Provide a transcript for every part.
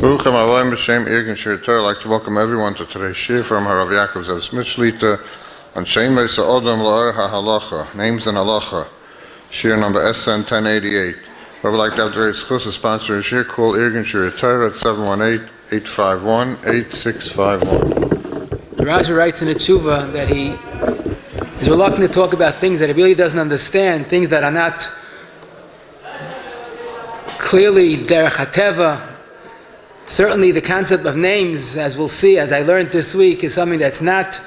Baruch Avoyim B'Shem Irgin Shir Torah. I'd like to welcome everyone to today's shir from Rabbi Zev Shlita on Shem Beis Odom La'or Halacha, Names and Halacha, shir number SN 1088. I would like to have today's exclusive sponsor shir. Call Irgin Shir Torah at 718-851-8651. The Rashi writes in the Tshuva that he is reluctant to talk about things that he really doesn't understand, things that are not clearly derech hateva. Certainly the concept of names, as we'll see, as I learned this week, is something that's not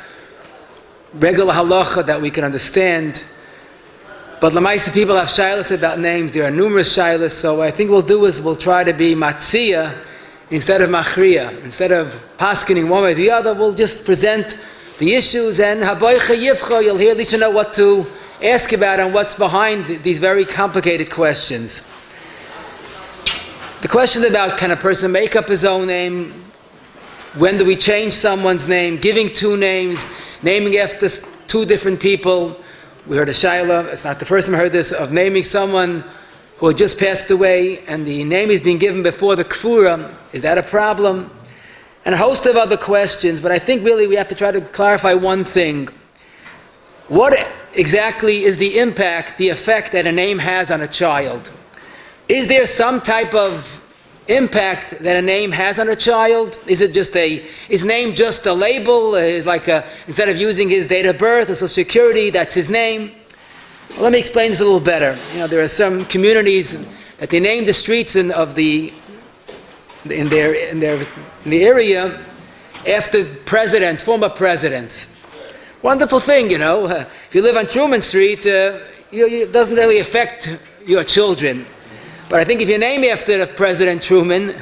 regular halacha that we can understand. But l'maisa people have shilas about names. There are numerous shilas, so what I think we'll do is we'll try to be matzia instead of machriya. Instead of paskening one way or the other, we'll just present the issues, and haboicha yivcha, you'll hear at least you know what to ask about and what's behind these very complicated questions. The questions about, can a person make up his own name? When do we change someone's name? Giving two names, naming after two different people. We heard a shaila, it's not the first time I heard this, of naming someone who had just passed away and the name is being given before the kfura. Is that a problem? And a host of other questions, but I think really we have to try to clarify one thing. What exactly is the impact, the effect that a name has on a child? Is there some type of impact that a name has on a child? Is name just a label? Instead of using his date of birth or social security, that's his name? Well, let me explain this a little better. You know, there are some communities that they name the streets in the area after presidents, former presidents. Wonderful thing, you know. If you live on Truman Street, it doesn't really affect your children. But I think if you name after President Truman,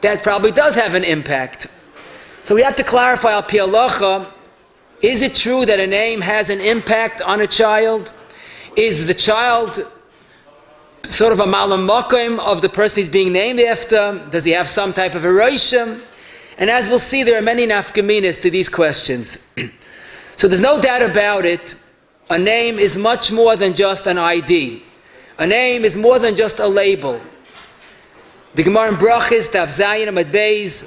that probably does have an impact. So we have to clarify al pi halacha, is it true that a name has an impact on a child? Is the child sort of a malam makom of the person he's being named after? Does he have some type of a reishim? And as we'll see, there are many nafkaminas to these questions. So there's no doubt about it, a name is much more than just an ID. A name is more than just a label. The Gemara in Brachis, Daf Zayin Amud Beis,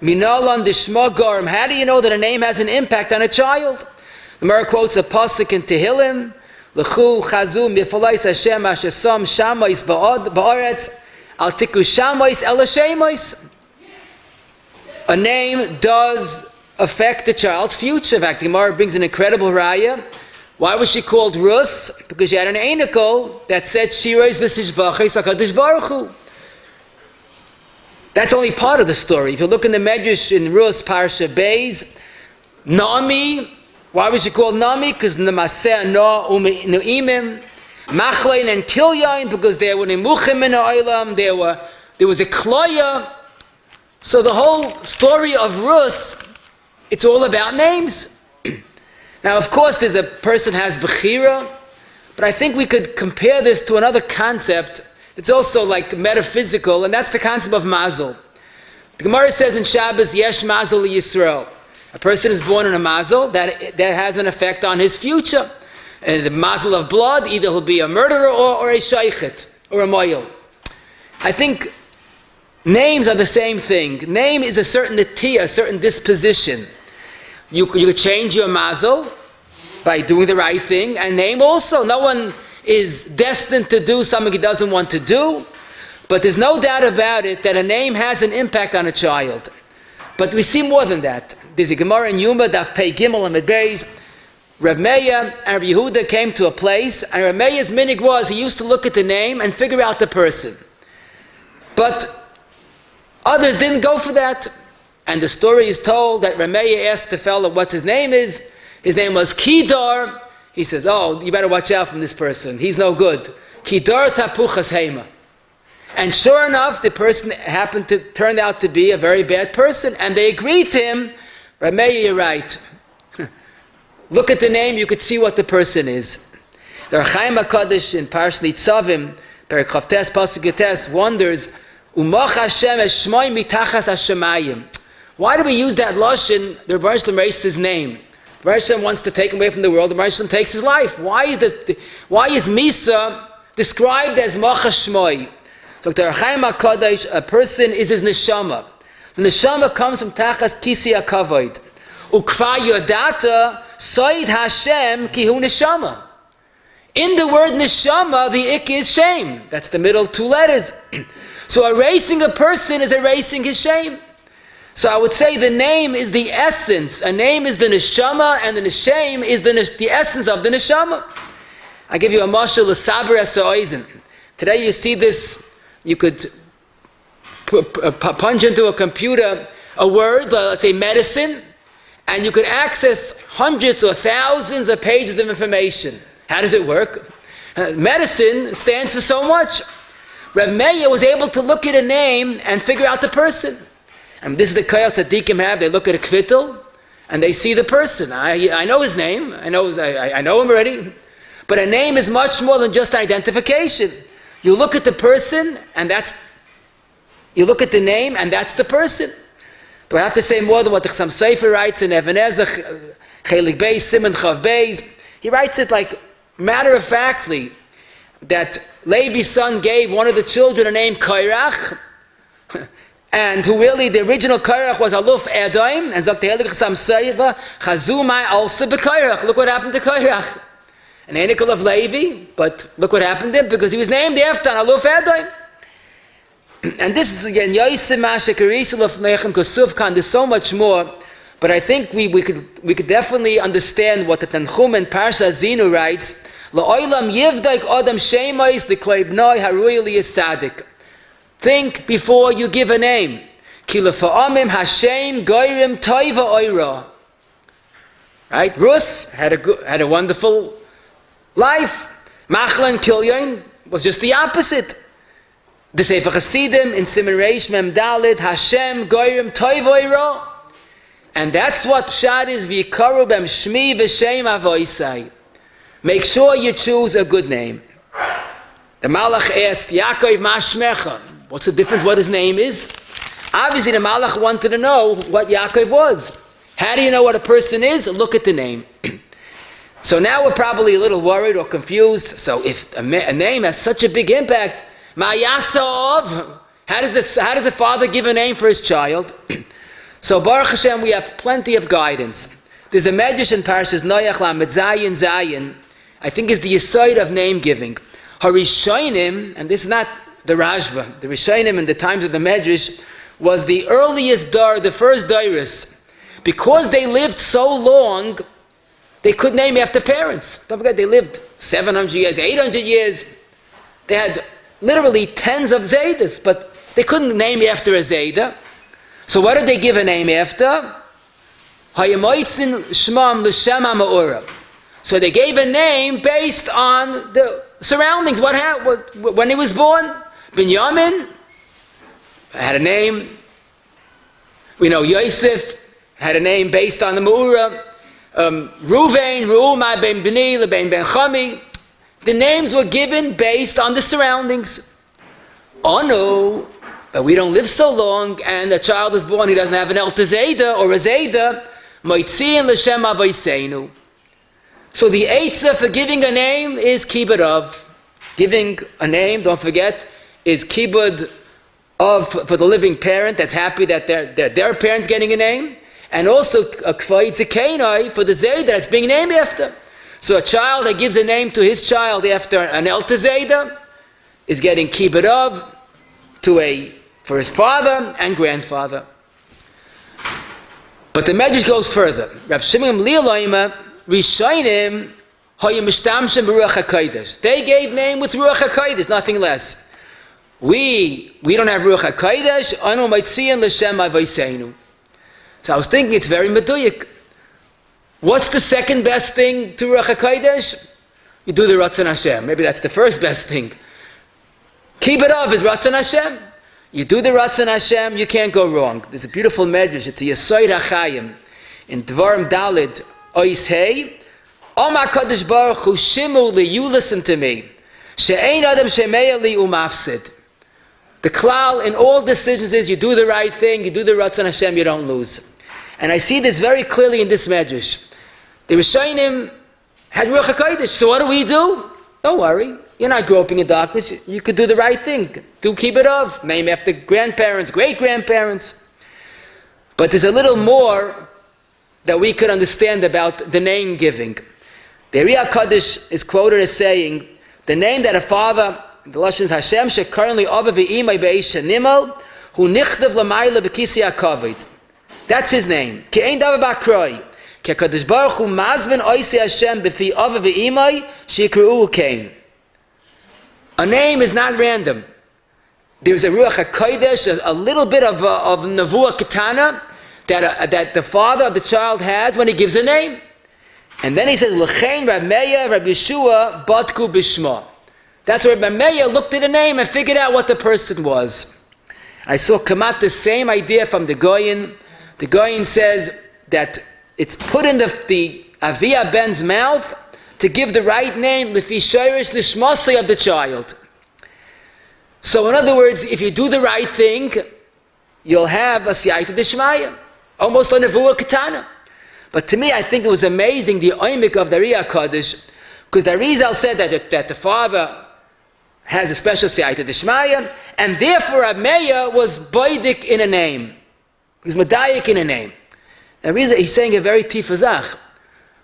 Minalan Dishma Garm. How do you know that a name has an impact on a child? The Gemara quotes a pasuk in Tehillim, L'chu Chazu Mifalais Hashem Hashesam Shamais Ba'aretz Al Tiku Shamais El Shemais. A name does affect the child's future. In fact, the Gemara brings an incredible raya. Why was she called Rus? Because she had an einikel that said Shirois v'sishbachis HaKadosh Baruch Hu. That's only part of the story. If you look in the Medrash in Rus Parsha Beis, Naomi, why was she called Naomi? Because Namaseh No U'Imim, Machlein and Kilyain, because they were Nemuchim in Ha'olam, there was a Kloya. So the whole story of Rus, it's all about names. Now, of course, there's a person has bechira, but I think we could compare this to another concept. It's also like metaphysical, and that's the concept of mazel. The Gemara says in Shabbos, Yesh mazel Yisrael. A person is born in a mazel that has an effect on his future. And the mazel of blood, either he'll be a murderer or a shaykhet, or a moyel. I think names are the same thing. Name is a certain netiya, a certain disposition. You could change your mazel by doing the right thing, and name also. No one is destined to do something he doesn't want to do, but there's no doubt about it that a name has an impact on a child. But we see more than that. There's a Gemara in Yuma, Daf Pei Gimel and Medbeis. Rav Meir and Rav Yehuda came to a place, and Rav Meir's minig was he used to look at the name and figure out the person. But others didn't go for that. And the story is told that Rameya asked the fellow what his name is. His name was Kedar. He says, oh, you better watch out from this person. He's no good. Kedar tapuchas heima. And sure enough, the person turned out to be a very bad person. And they agreed to him, Rameya, you're right. Look at the name, you could see what the person is. The Chaim HaKadosh in Parashat Nitzavim, Perek Chavtes, Pasuk Yotes, wonders, Umach Hashem es shmoi mitachas hashemayim. Why do we use that lashon? The Rebbe erased his name. The Rebbe wants to take him away from the world. The Rebbe takes his life. Why is Misa described as Macha Shmoi? So Dr. Chaim HaKadosh, a person is his neshama. The neshama comes from Tachas Kisi HaKavod. Ukva Yodata, Soid Hashem Ki Hu Neshama. In the word neshama, the ik is shame. That's the middle two letters. So erasing a person is erasing his shame. So I would say the name is the essence. A name is the neshama, and the shame is the essence of the neshama. I give you a mashal, l'saber esoizen. Today you see this, you could punch into a computer a word, let's say medicine, and you could access hundreds or thousands of pages of information. How does it work? Medicine stands for so much. Reb Meir was able to look at a name and figure out the person. And this is the kayal tzaddikim have. They look at a kvittel and they see the person. I know his name. I know him already. But a name is much more than just identification. You look at the person and you look at the name and that's the person. Do I have to say more than what the Chassam Sofer writes in Even Ezech, Chelik Beis, Simon Chav Beis? He writes it like matter-of-factly that Levi's son gave one of the children a name Kairach, and who really, the original Kairach was Aluf Edaim, and Zok Tehelik Chassam Sofer, Chazumai also B'Kairach. Look what happened to Kairach. An anicle of Levi, but look what happened to him, because he was named after Aluf Edaim. And this is again Yosef Mashakarisel of Nechem Kosuvkan. There's so much more, but I think we could definitely understand what the Tanchum and Parsha Zinu writes. La'olam yivdaik adam shemais l'kleibnoi harui liyasadik. Think before you give a name. Ki lefa'amim Hashem goyrim toiva oira. Right? Rus had a wonderful life. Machlan Kilyon was just the opposite. The Sefer Chasidim in Siman Reish Mem Dalid, Hashem Goyim Toivoiro, and that's what Pshat is. V'yikaru b'em Shmi v'Shem Avoisai. Make sure you choose a good name. The Malach asked Yaakov Ma Shmecha. What's the difference? What his name is? Obviously, the Malach wanted to know what Yaakov was. How do you know what a person is? Look at the name. So now we're probably a little worried or confused. So if a name has such a big impact, Ma'yasov. How does a father give a name for his child? So Baruch Hashem, we have plenty of guidance. There's a medrash in Parshas Noach Lamed Zayin Zayin. I think is the yesod of name giving. Harishonim, and this is not the Rashba. The Rishonim in the times of the medrash was the earliest dar, the first dairis, because they lived so long. They could name after parents. Don't forget, they lived 700 years, 800 years. They had literally tens of Zaydas, but they couldn't name after a Zayda. So what did they give a name after? Hayamoitzin Shmam L'Shem HaMa'orah. So they gave a name based on the surroundings. What happened when he was born? Binyamin had a name. We know Yosef had a name based on the Ma'orah. Ruvain, Ru'umai Ben Bini, Lebein Ben Chami. The names were given based on the surroundings. Oh no, but we don't live so long, and a child is born, he doesn't have an El Tezeda or a Zeda. Moitziin L'Shem Avoseinu. So the eitzah for giving a name is kibbud of. Giving a name, don't forget, is kibbud of for the living parent that's happy that their parent's getting a name, and also a kfay tzekeinai for the Zeda that's being named after. So a child that gives a name to his child after an El Tezeda is getting kibbud of for his father and grandfather. But the medrash goes further. Rab Shimon Li'alayma Rishayim Hayim Mishtamshem B'Ruach HaKodesh. They gave name with Ruach HaKodesh, nothing less. We don't have Ruach HaKodesh. Anu Maitzian L'Shem Avoseinu. So I was thinking it's very meduyik. What's the second best thing to Ruach HaKodesh? You do the Ratzon Hashem. Maybe that's the first best thing. Kibbud of is Ratzon Hashem. You do the Ratzon Hashem, you can't go wrong. There's a beautiful medrash. It's a Yesod HaChayim in Dvarim Dalid Ois Hey. Omar Kadosh Baruch Hu Shimu Li, you listen to me. She'ein Adam Shemeya Li Umafsid. The klal in all decisions is you do the right thing, you do the Ratzon Hashem, you don't lose. And I see this very clearly in this medrash. The Rishonim had Ruach HaKodesh, so what do? Don't worry. You're not groping in darkness. You could do the right thing. Do kibbud of, name after grandparents, great-grandparents. But there's a little more that we could understand about the name giving. The Ari HaKadosh is quoted as saying, the name that a father, the Lashon is Hashem, currently Ava v'imay be'esh nimal, hu nichtav l'mayla b'kisi HaKavod. That's his name. Ki ein davar ba'kroi. Ki HaKadosh Baruch Hu mazben oisi Hashem b'fi Ava v'imay, shikru'u kein. A name is not random. There's a Ruach HaKodesh, a little bit of Nevuah Ketana that the father of the child has when he gives a name. And then he says, L'chein Rab Meir, Rab Yeshua, Badku Bishma. That's where Rab Meir looked at a name and figured out what the person was. I saw come out the same idea from the Goyin. The Goyin says that it's put in the Avia Ben's mouth to give the right name, L'fi Shirish Lishmasai of the child. So in other words, if you do the right thing, you'll have a Siyata Dishmaya, almost a Nevuah Ketana. But to me, I think it was amazing, the oimik of the Ari HaKadosh, because the Arizal said that the father has a special Siyata Dishmaya, and therefore Meir was Baidik in a name. He was Madayik in a name. The Arizal, he's saying a very tifazach.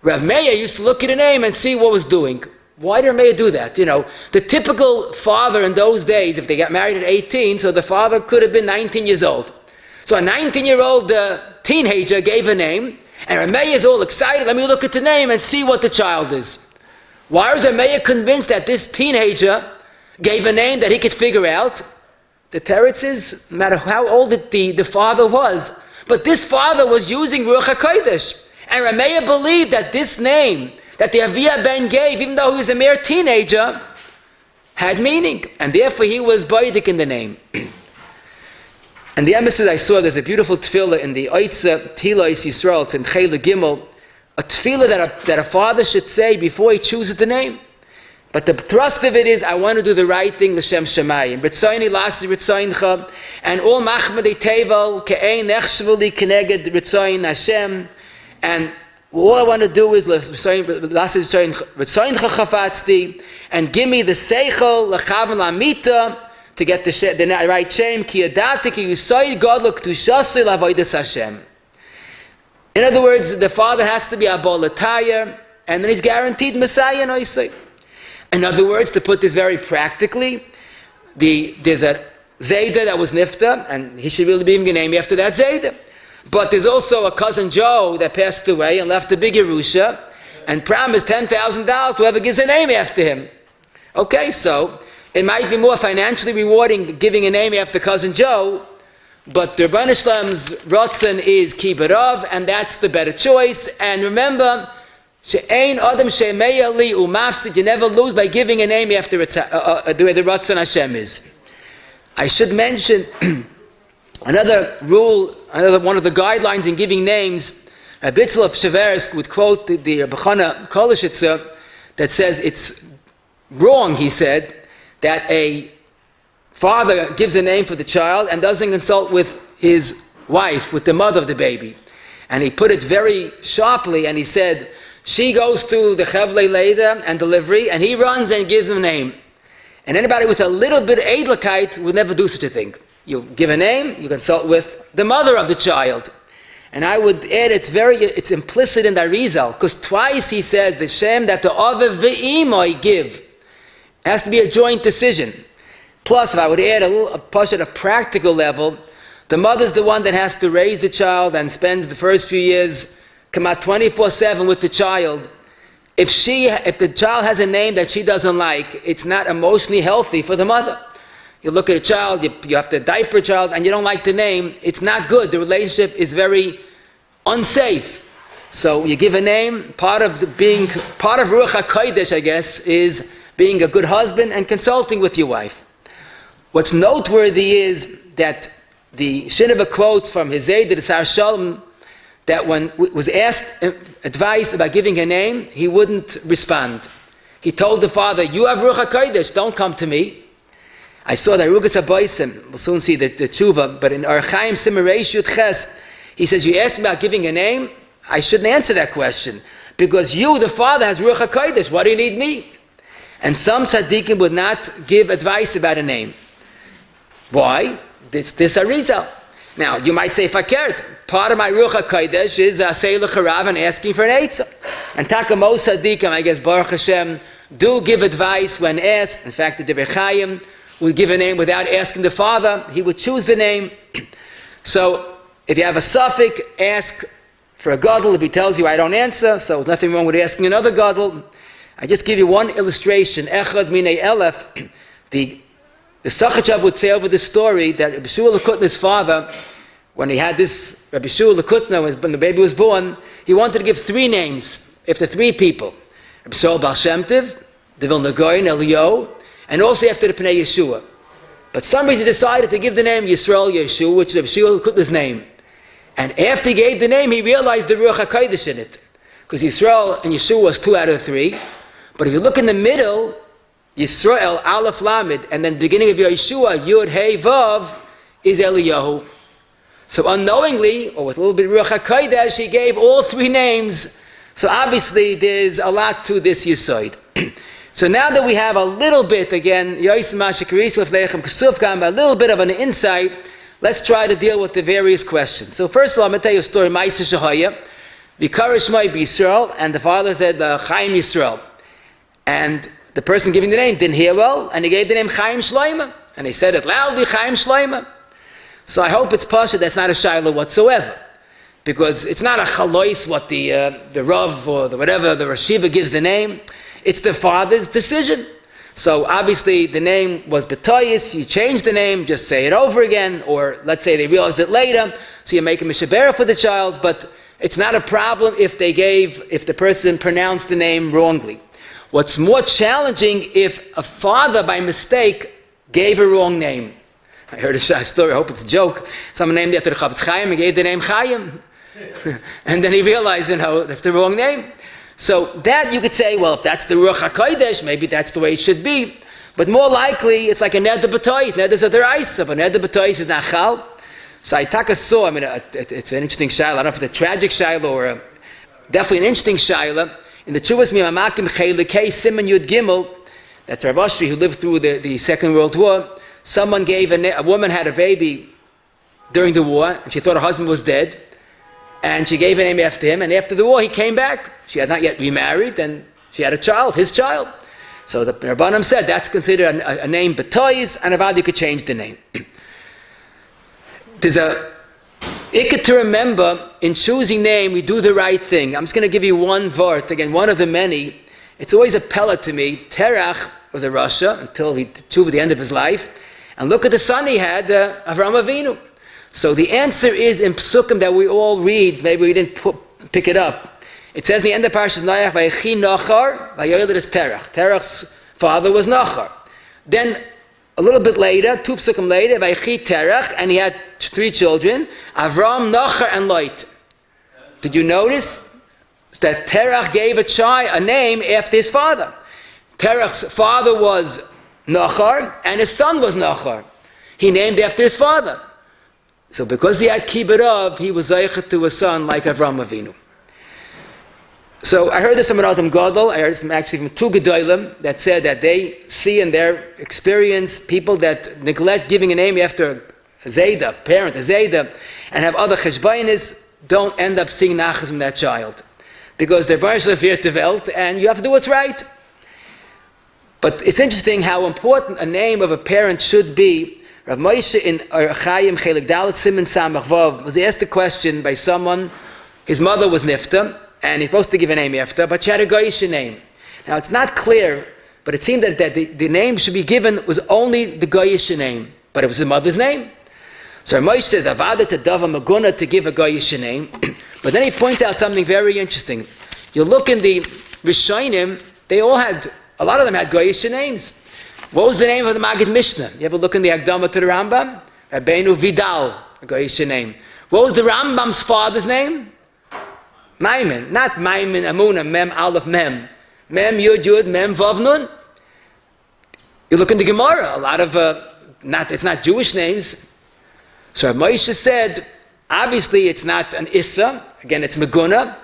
Rav Meir used to look at a name and see what was doing. Why did Meir do that? You know, the typical father in those days, if they got married at 18, so the father could have been 19 years old. So a 19-year-old teenager gave a name, and Rav Meir is all excited. Let me look at the name and see what the child is. Why was Rav Meir convinced that this teenager gave a name that he could figure out? The teretz is, no matter how old the father was, but this father was using Ruach HaKodesh. And Rav Meir believed that this name that the Avia Ben gave, even though he was a mere teenager, had meaning. And therefore he was Baidik in the name. And the emphasis I saw, there's a beautiful tefillah in the Oitza Tilos Yisrael, it's in Chayla Gimel, a tefillah that a father should say before he chooses the name. But the thrust of it is, I want to do the right thing, L'Shem Shemayim. Ritzoyni lasi ritzoyncha, and all machmadei tevel, ke'ein nechshvuli keneged ritzoyn Hashem, and all I want to do is and give me the seichel l'chavan l'amita to get the right shame. Ki yadati ki yisayid godlo k'tushasei l'avodas Hashem. In other words, the father has to be a bolataya, and then he's guaranteed Messiah noisei. In other words, to put this very practically, there's a Zayda that was nifta, and he should really be named after that Zayda. But there's also a cousin Joe that passed away and left a big Yerusha and promised $10,000 whoever gives a name after him. Okay, so it might be more financially rewarding giving a name after cousin Joe, but the Rebbeinu Shlem's Ratzon is kibbud of, and that's the better choice. And remember, she'ein adam she'meya li umafsid, you never lose by giving a name after the way the Ratzon Hashem is. I should mention another rule, another one of the guidelines in giving names. Rabbi Zev Sheveres would quote the Bechana Kolashitza that says it's wrong, he said, that a father gives a name for the child and doesn't consult with his wife, with the mother of the baby. And he put it very sharply, and he said, she goes to the Chevlei Leda and delivery, and he runs and gives him a name. And anybody with a little bit of Eidlichkeit would never do such a thing. You give a name, you consult with the mother of the child. And I would add, it's implicit in the Arizal, because twice he says the Shem that the Ave Ve'imoi give. It has to be a joint decision. Plus, if I would add a push at a practical level, the mother's the one that has to raise the child and spends the first few years come out 24/7 with the child. If the child has a name that she doesn't like, it's not emotionally healthy for the mother. You look at a child, you have to diaper a child, and you don't like the name, it's not good. The relationship is very unsafe. So you give a name, part of Ruach HaKodesh, I guess, is being a good husband and consulting with your wife. What's noteworthy is that the Shineva quotes from his Zayd, the Sar Shalom, that when was asked advice about giving a name, he wouldn't respond. He told the father, you have Ruach HaKodesh, don't come to me. I saw that Rugas HaBoisim, we'll soon see the tshuva, but in Archaim Simareish Yud Ches, he says, you asked me about giving a name, I shouldn't answer that question, because you, the father, has Ruach HaKodesh, why do you need me? And some tzaddikim would not give advice about a name. Why? This Arizal. Now, you might say, fakert, part of my Ruach HaKodesh is Asei L'Charav and asking for an Eitzah. And Takamos tzaddikim, I guess, Baruch Hashem, do give advice when asked. In fact, the Divrei Chaim would give a name without asking the father. He would choose the name. So, if you have a suffix, ask for a gadol. If he tells you, I don't answer, so there's nothing wrong with asking another gadol. I just give you one illustration. Echad minei elef. The Sachachav would say over the story that Rabbi Shua Lekutna's father, when he had this, Rabbi Shua Lekutna, when the baby was born, he wanted to give 3 names, after 3 people. Rabbi Saul Baal Shem Tov, the Vilna Gaon, Eliyahu, and also after the Pnei Yeshua. But some reason he decided to give the name Yisrael Yeshua, which is Rabbi Shua Lekutna's name. And after he gave the name, he realized the Ruach HaKodesh in it. Because Yisrael and Yeshua was 2 out of 3. But if you look in the middle, Yisrael, Aleph Lamed, and then beginning of Yeshua, Yud Hey Vav, is Eliyahu. So unknowingly, or with a little bit of Ruach HaKodesh, he gave all 3 names. So obviously there's a lot to this Yesod. So now that we have a little bit, again, a little bit of an insight, let's try to deal with the various questions. So first of all, I'm going to tell you a story, Ma'aseh Shahaya. V'kara Shmai B'Yisrael, and the father said, Chaim Yisrael. And the person giving the name didn't hear well, and he gave the name Chaim Shloima. And he said it loudly, Chaim Shloima. So I hope it's pasha that's not a shaila whatsoever. Because it's not a chalois what the Rav or the whatever, the Rashiva gives the name. It's the father's decision. So obviously the name was B'toyis, you change the name, just say it over again, or let's say they realized it later, so you make a mishabera for the child, but it's not a problem if the person pronounced the name wrongly. What's more challenging if a father by mistake gave a wrong name. I heard a story, I hope it's a joke. Someone named after the Chavetz Chaim and gave the name Chaim. And then he realized, that's the wrong name. So that you could say, well, if that's the Ruach HaKodesh, maybe that's the way it should be. But more likely, it's like a Neder B'tois. Neder Zederaisa, but Neder B'tois is Nachal. So I saw, it's an interesting shayla. I don't know if it's a tragic shayla or definitely an interesting shayla. In the Chuvas Mimamakim Chelikei Simon Yud Gimel, that's Rav Ashri who lived through the Second World War. Someone gave a woman had a baby during the war, and she thought her husband was dead. And she gave a name after him, and after the war he came back. She had not yet remarried, and she had a child, his child. So the Rabbanim said that's considered a name B'tois, and Avad you could change the name. There's a ikka to remember, in choosing name, we do the right thing. I'm just going to give you one vart, again, one of the many. It's always a pellet to me. Terach was a Rasha until he to the end of his life. And look at the son he had, Avraham Avinu. So the answer is in Psukim that we all read, maybe we didn't pick it up. It says in the end of Parashas Noach, Vayechi Nachar, Vayoyled is Terach. Terach's father was Nachar. Then a little bit later, 2 Psukim later, Vayechi Terach, and he had 3 children, Avram, Nachar, and Lot. Did you notice that Terach gave a name after his father? Terach's father was Nachar, and his son was Nachar. He named after his father. So because he had kibbud of, he was zeichet to a son like Avraham Avinu. So I heard this from an Adam Gadol, I heard this actually from 2 Gedolim that said that they see in their experience people that neglect giving a name after a Zayda, parent, a Zayda, and have other cheshbainis, don't end up seeing nachas from that child. Because they're Baruch Lefir Tevelt, and you have to do what's right. But it's interesting how important a name of a parent should be. Rav Moshe in Archaim Chelik Dalet Siman Samach Vav was asked a question by someone. His mother was Nifta, and he's supposed to give a name after, but she had a Goyish name. Now it's not clear, but it seemed that the name should be given was only the Goyish name, but it was his mother's name. So Rav Moshe says, Avada to Dava Maguna to give a Goyish name, but then he points out something very interesting. You look in the Rishonim, a lot of them had Goyish names. What was the name of the Maggid Mishnah? You ever look in the Hagdama to the Rambam? Rabbeinu Vidal, a Goyish name. What was the Rambam's father's name? Maimon. Not Maimon, Amuna, Mem, Aleph, Mem. Mem, Yud, Yud, Mem, Vav, Nun. You look in the Gemara, a lot of, it's not Jewish names. So Moshe said, obviously it's not an Issa, again it's Meguna,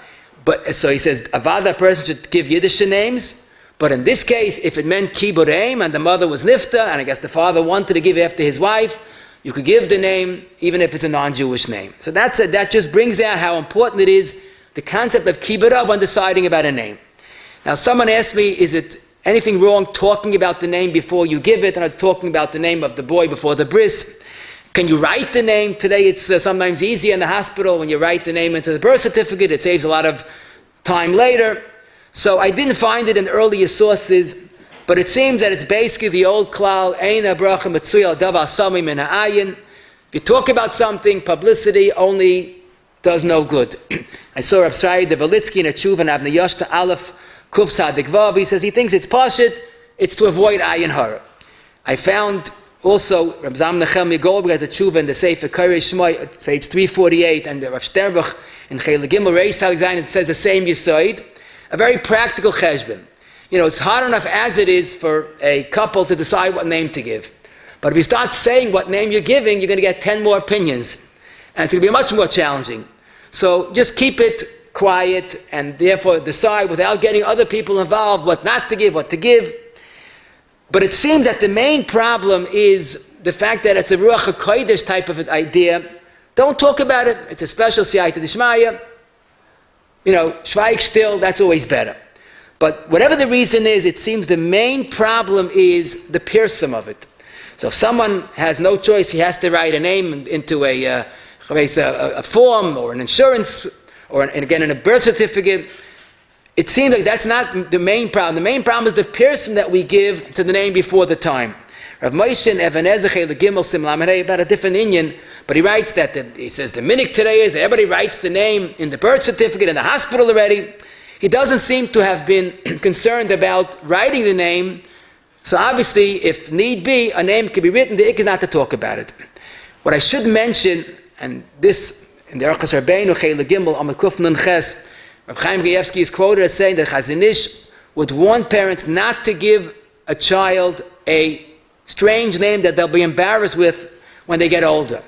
but so he says, Avada person should give Yiddish names, But in this case, if it meant kibureim and the mother was nifta, and I guess the father wanted to give after his wife, you could give the name even if it's a non-Jewish name. So that just brings out how important it is, the concept of kibura when deciding about a name. Now someone asked me, is it anything wrong talking about the name before you give it? And I was talking about the name of the boy before the bris. Can you write the name? Today it's sometimes easier in the hospital when you write the name into the birth certificate. It saves a lot of time later. So I didn't find it in earlier sources, but it seems that it's basically the old klal, Eina bracha metzuya davar sami min ha'ayin. If you talk about something, publicity only does no good. I saw Reb Srai Develitsky in a tshuva in Avnei Yoshta Aleph Kuf Sadik Vav. He says he thinks it's pashut, it's to avoid ayin hara. I found also Reb Zam Nechemia Goldberg has a tshuva in the Sefer Korei Shmoi, page 348, and the Rav Sternbuch in Chele Gimel Reish Alexander says the same yisoid. A very practical cheshbon. You know, it's hard enough as it is for a couple to decide what name to give. But if you start saying what name you're giving, you're going to get 10 more opinions. And it's going to be much more challenging. So just keep it quiet and therefore decide without getting other people involved what not to give, what to give. But it seems that the main problem is the fact that it's a Ruach HaKodesh type of idea. Don't talk about it. It's a special Siyata D'Shmaya. You know, Shvaik still, that's always better. But whatever the reason is, it seems the main problem is the pirsum of it. So if someone has no choice, he has to write a name into a form or an insurance or again in a birth certificate. It seems like that's not the main problem. The main problem is the pirsum that we give to the name before the time. Rav Moshe and Even Ezer the Gimel Sim Lamed about a different Inyan, but he writes that he says the minhag today is that everybody writes the name in the birth certificate in the hospital already. He doesn't seem to have been concerned about writing the name. So obviously, if need be, a name can be written. The ik is not to talk about it. What I should mention, and this in the Archas Rabbeinu Chele Gimel Amud Kuf Nun Ches, Reb Chaim Gayevsky is quoted as saying that Chazon Ish would warn parents not to give a child a strange name that they'll be embarrassed with when they get older.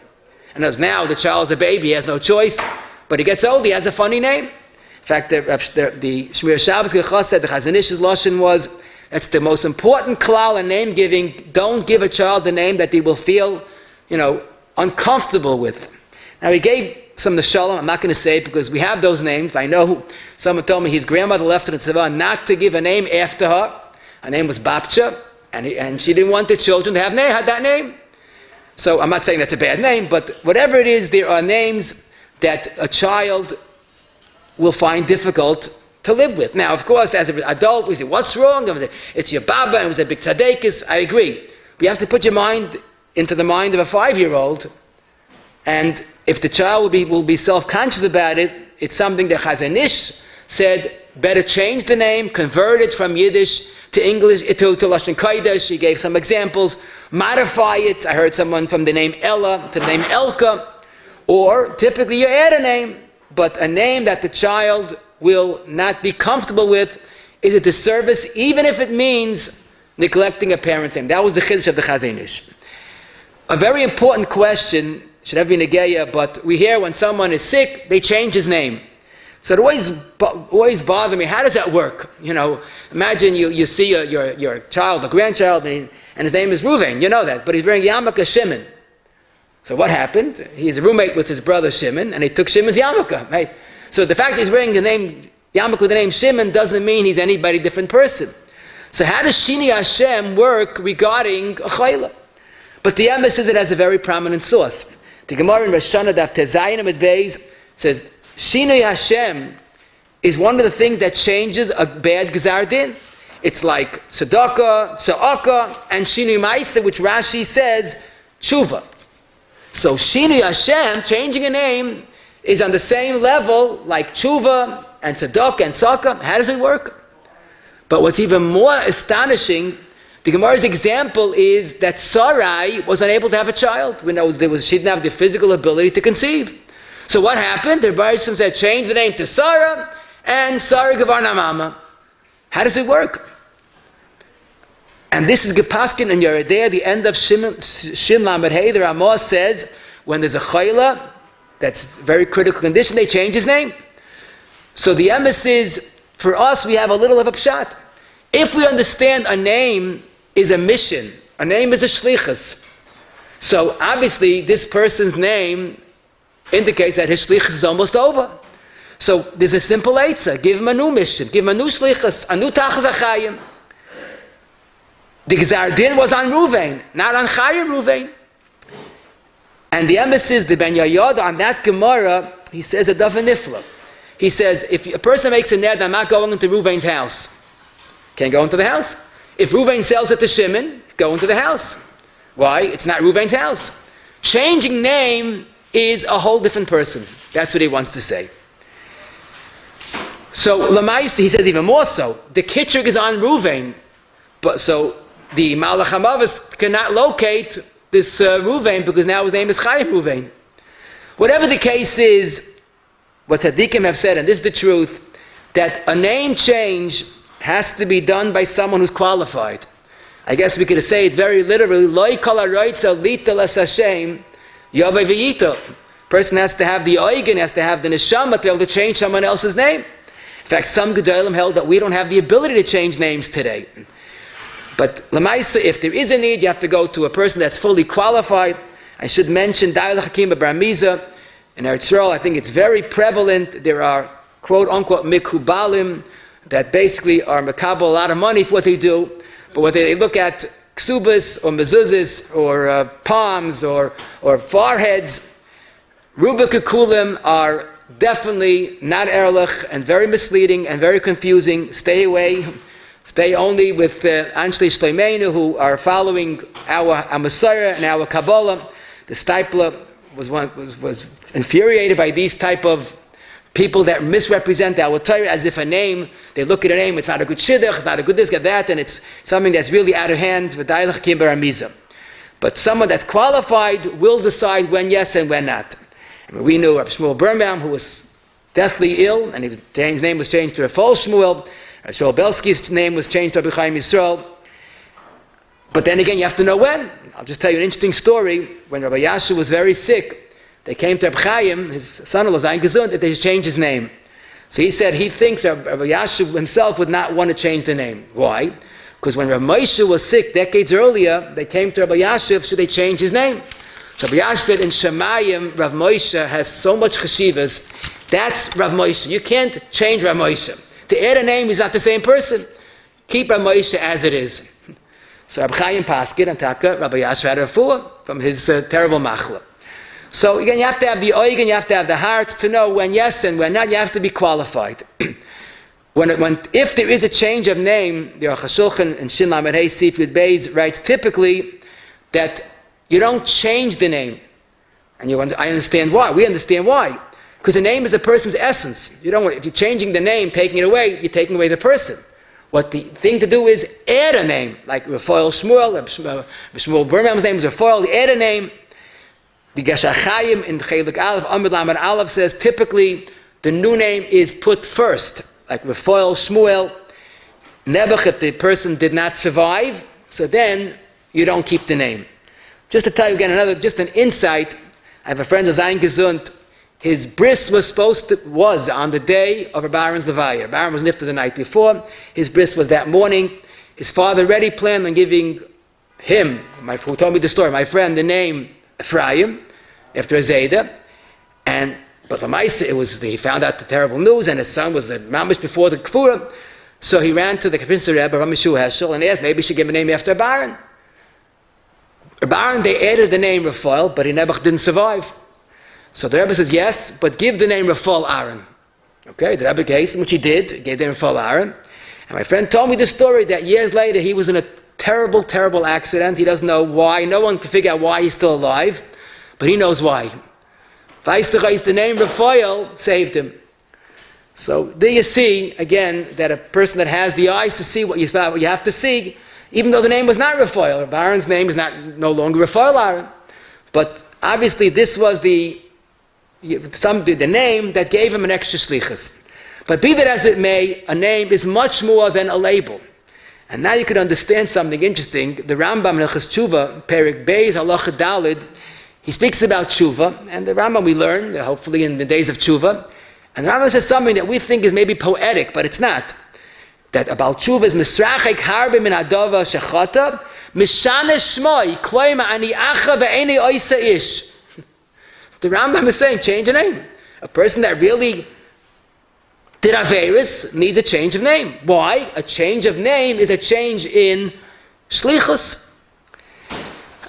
And as now the child's a baby, he has no choice, but he gets older, he has a funny name. In fact, the Shmir Shabbos Gechos said the Chazon Ish's lashon was, that's the most important klal in name giving. Don't give a child the name that they will feel, uncomfortable with. Now he gave some neshalom. I'm not going to say it because we have those names. I know someone told me his grandmother left in the tzivah not to give a name after her. Her name was Babcha, and she didn't want the children to have that name. So I'm not saying that's a bad name, but whatever it is, there are names that a child will find difficult to live with. Now, of course, as an adult, we say, what's wrong? It's your Baba, and it was a big tzaddikus. I agree. But you have to put your mind into the mind of a 5-year-old, and if the child will be self-conscious about it, it's something that Chazon Ish said, better change the name, convert it from Yiddish to English, to Lashon Kodesh. He gave some examples. Modify it. I heard someone from the name Ella to the name Elka. Or typically you add a name, but a name that the child will not be comfortable with is a disservice, even if it means neglecting a parent's name. That was the chiddush of the Chazon Ish. A very important question, should have been a geya, but we hear when someone is sick, they change his name. So it always bothered me, how does that work? Imagine you see your child, a grandchild, and his name is Ruvain, you know that, but he's wearing yarmulke Shimon. So what happened? He's a roommate with his brother Shimon, and he took Shimon's yarmulke, right? So the fact he's wearing the name yarmulke with the name Shimon doesn't mean he's anybody different person. So how does Shini Hashem work regarding a chayla? But the Emes says it has a very prominent source. The Gemara in Rosh Hashanah Daf Tezayin Amud Beis says Shinui Hashem is one of the things that changes a bad Gzar Din. It's like Tzedakah, Tza'aka, and Shinui Ma'aseh, which Rashi says Tshuva. So Shinui Hashem, changing a name, is on the same level like Tshuva and Tzedakah and Tza'aka. How does it work? But what's even more astonishing, the Gemara's example is that Sarai was unable to have a child. She didn't have the physical ability to conceive. So what happened? The Rebbe said, change the name to Sarah, and Sarah Gavarna Mama. How does it work? And this is Gepaskin and Yeridea, the end of Shin Lamed Hey. The Ramah says, when there's a chayla, that's a very critical condition, they change his name. So the emes is, for us, we have a little of a pshat. If we understand a name is a mission, a name is a shlichus, so obviously this person's name indicates that his shlichus is almost over. So there's a simple eitzah: give him a new mission, give him a new shlichus, a new tachas achayim. The Gzar Din was on Ruvain, not on Chayim Ruvain. And the emphasis, the Ben Yayod, on that Gemara, he says a davar nifla. He says, if a person makes a ned, I'm not going into Ruvain's house. Can't go into the house. If Ruvain sells it to Shimon, go into the house. Why? It's not Ruvain's house. Changing name is a whole different person. That's what he wants to say. So, Lamaisi, he says even more so. The Kitchug is on Ruvain, but so the Malach HaMavos cannot locate this Ruvain because now his name is Chayim Ruvain. Whatever the case is, what Tzaddikim have said, and this is the truth, that a name change has to be done by someone who's qualified. I guess we could say it very literally, Loi kol haroitza litel es Hashem yavei v'yito. Person has to have the oigen, has to have the neshama to be able to change someone else's name. In fact, some Gedolim held that we don't have the ability to change names today. But Lamaisa, if there is a need, you have to go to a person that's fully qualified. I should mention Dailach Hakim Bar Miza. In Eretz Yisrael, I think it's very prevalent. There are quote-unquote mikubalim that basically are makabel a lot of money for what they do. But when they look at ksubas or mezuzahs or palms or foreheads, Ruba Kukulim are definitely not erlich and very misleading and very confusing. Stay away. Stay only with Anshlei Shleimeinu, who are following our Messiah and our Kabbalah. The Stipler was infuriated by these type of people that misrepresent our Torah as if a name, they look at a name, it's not a good shidduch, it's not a good this, get that, and it's something that's really out of hand. But someone that's qualified will decide when yes and when not. I mean, we knew Rabbi Shmuel Birnbaum, who was deathly ill, and his name was changed to Rafal Shmuel. Shaul Belsky's name was changed to Rabbi Chaim Yisrael. But then again, you have to know when. I'll just tell you an interesting story. When Rabbi Yashu was very sick, they came to Rabbi Chaim, his son-in-law, Zayin Gesund, that they should change his name. So he said he thinks Rabbi Yashu himself would not want to change the name. Why? Because when Rabbi Moshe was sick decades earlier, they came to Rabbi Yashu, should they change his name? So Rabbi Yashu said, in Shemayim, Rav Moshe has so much cheshivas. That's Rav Moshe. You can't change Rav Moshe. To add a name, he's not the same person. Keep Rav Moshe as it is. So Rabbi Chaim Paskid and Taka, Rabbi Yashu had a refuah from his terrible machla. So again, you have to have the oigen, you have to have the heart to know when yes and when not. You have to be qualified. If there is a change of name, the Aruch HaShulchan and Shin Lamed Hey Sifud Beis writes typically that you don't change the name. And I understand why. We understand why. Because the name is a person's essence. If you're changing the name, taking it away, you're taking away the person. What the thing to do is add a name, like Rafael Shmuel, Shmuel Birnbaum's name is Rafael, add a name. The Gesher Chaim in Chelik Aleph, Amud Lamed Aleph says typically the new name is put first, like Rafael Shmuel. Nebuch, if the person did not survive, so then you don't keep the name. Just to tell you again, just an insight, I have a friend, Zayin Gesund. His bris was on the day of Rabbi Aaron's Levaya. Rabbi Aaron was nifted the night before. His bris was that morning. His father already planned on giving him, who told me the story, my friend, the name Ephraim, after a Zayda. But for Maisa, he found out the terrible news, and his son was mamish before the Kfura. So he ran to the Kapinsa Rebbe, Rabbi Shu Heschel, and asked maybe he should give him a name after Rabbi Aaron. Rabbi Aaron, they added the name Raphael, but he never didn't survive. So the Rebbe says, yes, but give the name Rafal Aaron. Okay, the Rebbe gave, which he did, gave the name Rafal Aaron. And my friend told me the story that years later he was in a terrible, terrible accident. He doesn't know why. No one can figure out why he's still alive, but he knows why. The name Raphael saved him. So there you see, again, that a person that has the eyes to see what you have to see, even though the name was not Raphael, Aaron's name is no longer Raphael Aaron. But obviously this was the name that gave him an extra shlichus. But be that as it may, a name is much more than a label. And now you can understand something interesting. The Rambam in Hilchos Tshuva, Perik Beis, Halacha Dalid, he speaks about Tshuva, and the Rambam we learn, hopefully in the days of Tshuva, and the Rambam says something that we think is maybe poetic, but it's not. that a Baal Tshuva is misrachek harbe min adava shechata, mishane shmoi, kloima ani acha ve'eni oisa ish. The Rambam is saying, change a name. A person that really did Averis needs a change of name. Why? A change of name is a change in shlichus.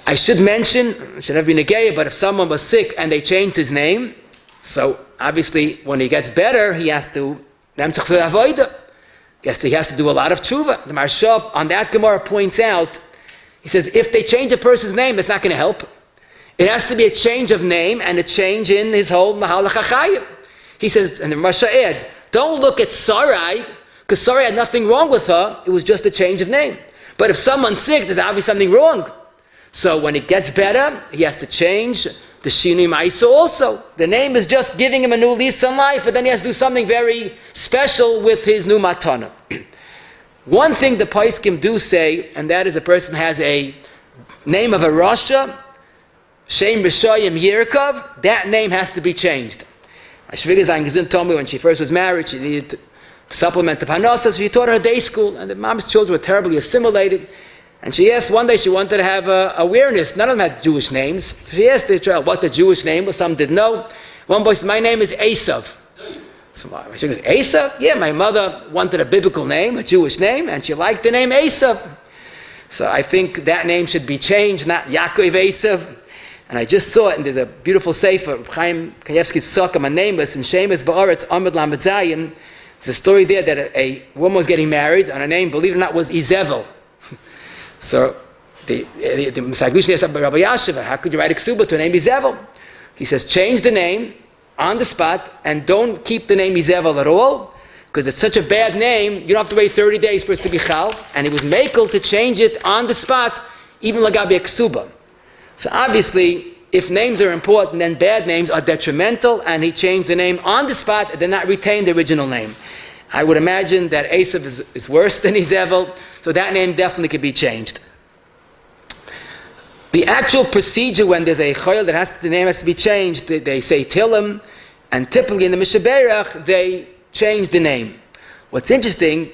I should mention, I should have been a gay, but if someone was sick and they changed his name, so obviously when he gets better, he has to he has to do a lot of tshuva. The Marshal on that Gemara points out, he says, if they change a person's name, it's not going to help. It has to be a change of name and a change in his whole Halacha chayim. He says, and the Marsha adds, don't look at Sarai, because Sarai had nothing wrong with her, it was just a change of name. But if someone's sick, there's obviously something wrong. So when it gets better, he has to change the Shinui Ma'isa also. The name is just giving him a new lease on life, but then he has to do something very special with his new matana. One thing the Paiskim do say, and that is a person has a name of a Rasha, Shem Rishayim Yirkov, that name has to be changed. My Shviga Zangazun told me when she first was married, she needed to supplement the Parnasa, so she taught her a day school, and the mom's children were terribly assimilated. And she asked, one day she wanted to have awareness. None of them had Jewish names. So she asked the child what the Jewish name was. Some didn't know. One boy said, my name is Esav. So she goes, Esav? Yeah, my mother wanted a biblical name, a Jewish name, and she liked the name Esav. So I think that name should be changed, not Yaakov Esav. And I just saw it, and there's a beautiful sefer, Chaim Kanievsky's Psachim, a nameless, in Shemus Ba'aretz, Amud Lamed Zayin. There's a story there that a woman was getting married, and her name, believe it or not, was Izevel. So the Misaglushni asked Rabbi Yashiva, how could you write a ksuba to a name Izevel? He says, change the name on the spot, and don't keep the name Izevel at all, because it's such a bad name, you don't have to wait 30 days for it to be chal. And he was makel to change it on the spot, even lagabi a ksuba. So obviously, if names are important, then bad names are detrimental, and he changed the name on the spot and did not retain the original name. I would imagine that Esav is worse than Izevel, so that name definitely could be changed. The actual procedure when there's a chayil that the name has to be changed, they say Tilim, and typically in the Mishaberach, they change the name. What's interesting,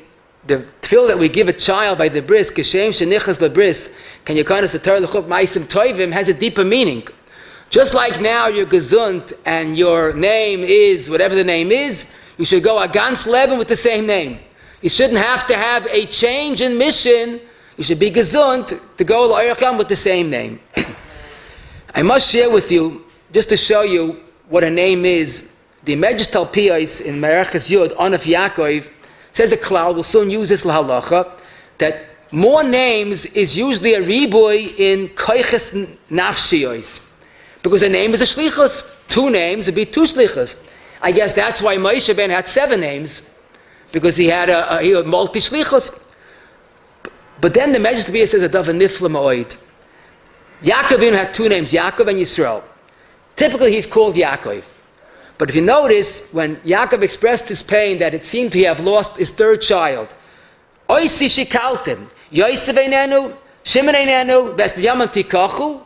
the tefillah that we give a child by the bris, Keshem Shenichas Babris, Can Yekanis Atar L'chup Ma'asim Toivim, has a deeper meaning. Just like now you're gesund and your name is whatever the name is, you should go Agans Leben with the same name. You shouldn't have to have a change in mission. You should be gesund to go L'Oyacham with the same name. I must share with you, just to show you what a name is, the Medrash Talpiyos in Merachas Yud, Anaf Yaakov, says a cloud, we'll soon use this Halacha, that more names is usually a riboy in Koiches Nafshiyos. Because a name is a shlichus. 2 names would be 2 shlichus. I guess that's why Moshe Ben had 7 names, because he had a multi-shlichus. But then the Medrash Talpiyos says a davar nifla ma'od. Yaakov had 2 names, Yaakov and Yisrael. Typically he's called Yaakov. But if you notice, when Yaakov expressed his pain that it seemed to have lost his 3rd child, Oisi shikaltem, Yosef einenu, Shimon einenu, Bes B'yaman tikachu.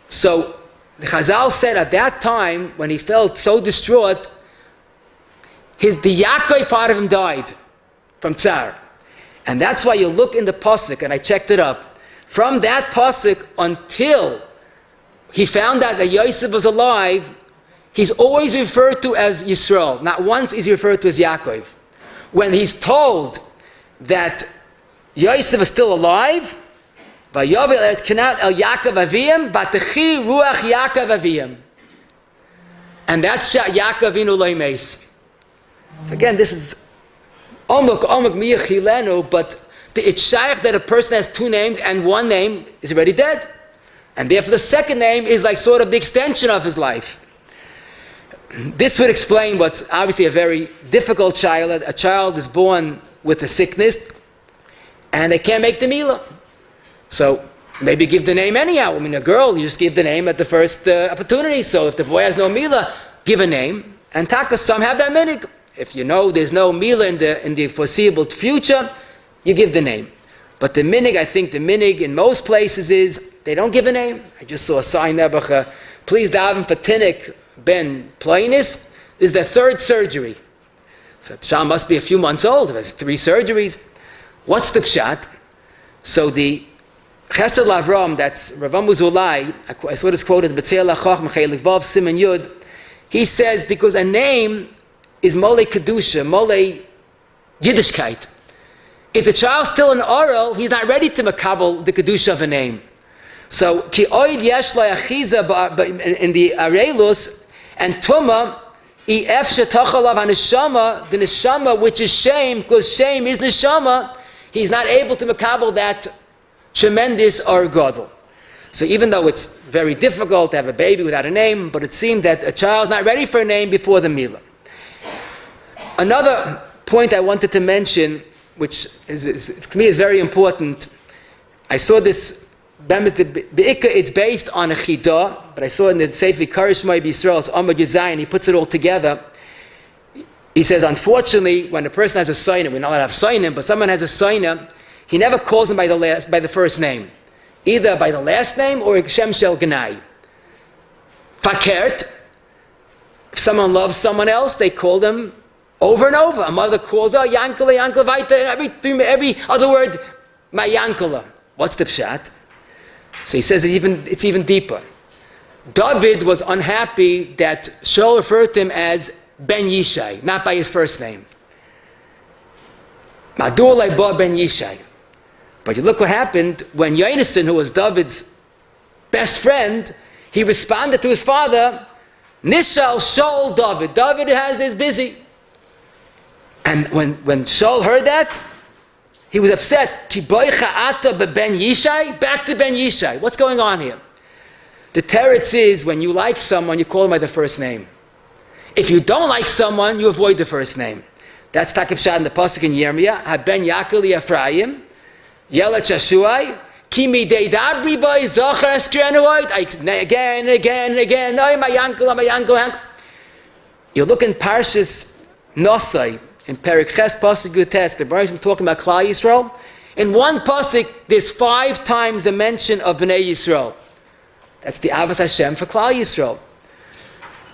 So the Chazal said at that time, when he felt so distraught, the Yaakov part of him died from tsar. And that's why you look in the pasuk, and I checked it up, from that pasuk until he found out that Yosef was alive, he's always referred to as Yisrael. Not once is he referred to as Yaakov. When he's told that Yosef is still alive, Vayovel Eretz Canaan El Yaakov Aviyim, Vatechi Ruach Yaakov Aviyim. And that's Yaakov Avinu Lo Yimeis. So again, this is Omuk Miyachilenu, but it's shaykh that a person has 2 names and 1 name is already dead. And therefore the 2nd name is like sort of the extension of his life. This would explain what's obviously a very difficult child. A child is born with a sickness and they can't make the milah. So maybe give the name anyhow. I mean, a girl, you just give the name at the first opportunity. So if the boy has no milah, give a name. And taka, some have that minig. If you know there's no milah in the foreseeable future, you give the name. But the minig, I think the minig in most places is they don't give a name. I just saw a sign there, please daven for Tinnik Ben Plainis. This is their 3rd surgery. So the child must be a few months old. It has 3 surgeries. What's the pshat? So the Chesed Lavram, that's Rav Muzulai, I saw this quoted in B'tzei Lachach, Mechelik Vav, Siman Yud. He says, because a name is Mole Kedusha, Mole Yiddishkeit. If the child's still an oral, he's not ready to makabel the Kedusha of a name. So, Ki Oid Yesh La Achiza in the Arelus, and Tuma, Ef Shetachalav HaNeshama, the Neshama, which is shame, because shame is Neshama, he's not able to makabel that tremendous or gadol. So even though it's very difficult to have a baby without a name, but it seems that a child's not ready for a name before the milah. Another point I wanted to mention, which to me is very important, I saw this, it's based on a chidah, but I saw in the Sefer Karishmai B'Yisrael, it's Amud Yud, he puts it all together. He says, unfortunately, when a person has a signer, we're not allowed to have signer, but someone has a signer, he never calls him by the first name, either by the last name or Shem Shel Gnai. Fakert, if someone loves someone else, they call them over and over. A mother calls her Yankele, Yankele, Vaita, every other word, my Yankele. What's the pshat? So he says it's even deeper. David was unhappy that Shaul referred to him as Ben Yishai, not by his first name. Madulai Ba Ben Yishai. But you look what happened when Yonason, who was David's best friend, he responded to his father, Nishal Shaul David. David is busy. And when Shaul heard that, he was upset. Ki boicha ata ben Yishai? Back to Ben Yishai. What's going on here? The teretz is when you like someone, you call him by the first name. If you don't like someone, you avoid the first name. That's Takif Shad in the Pasuk in Yirmiyah. Ha-ben Yakeli Ephraim. Yelet Shashuai, Kimi Deidabri Boy, Zocher Eskrenoid, again, no, my uncle. You look in Parshas Nosai, in Perik Ches Pasuk Gutes, the Baruch talking about Klal Yisrael. In one Pasuk, there's 5 times the mention of Bnei Yisrael. That's the Avos Hashem for Klal Yisrael.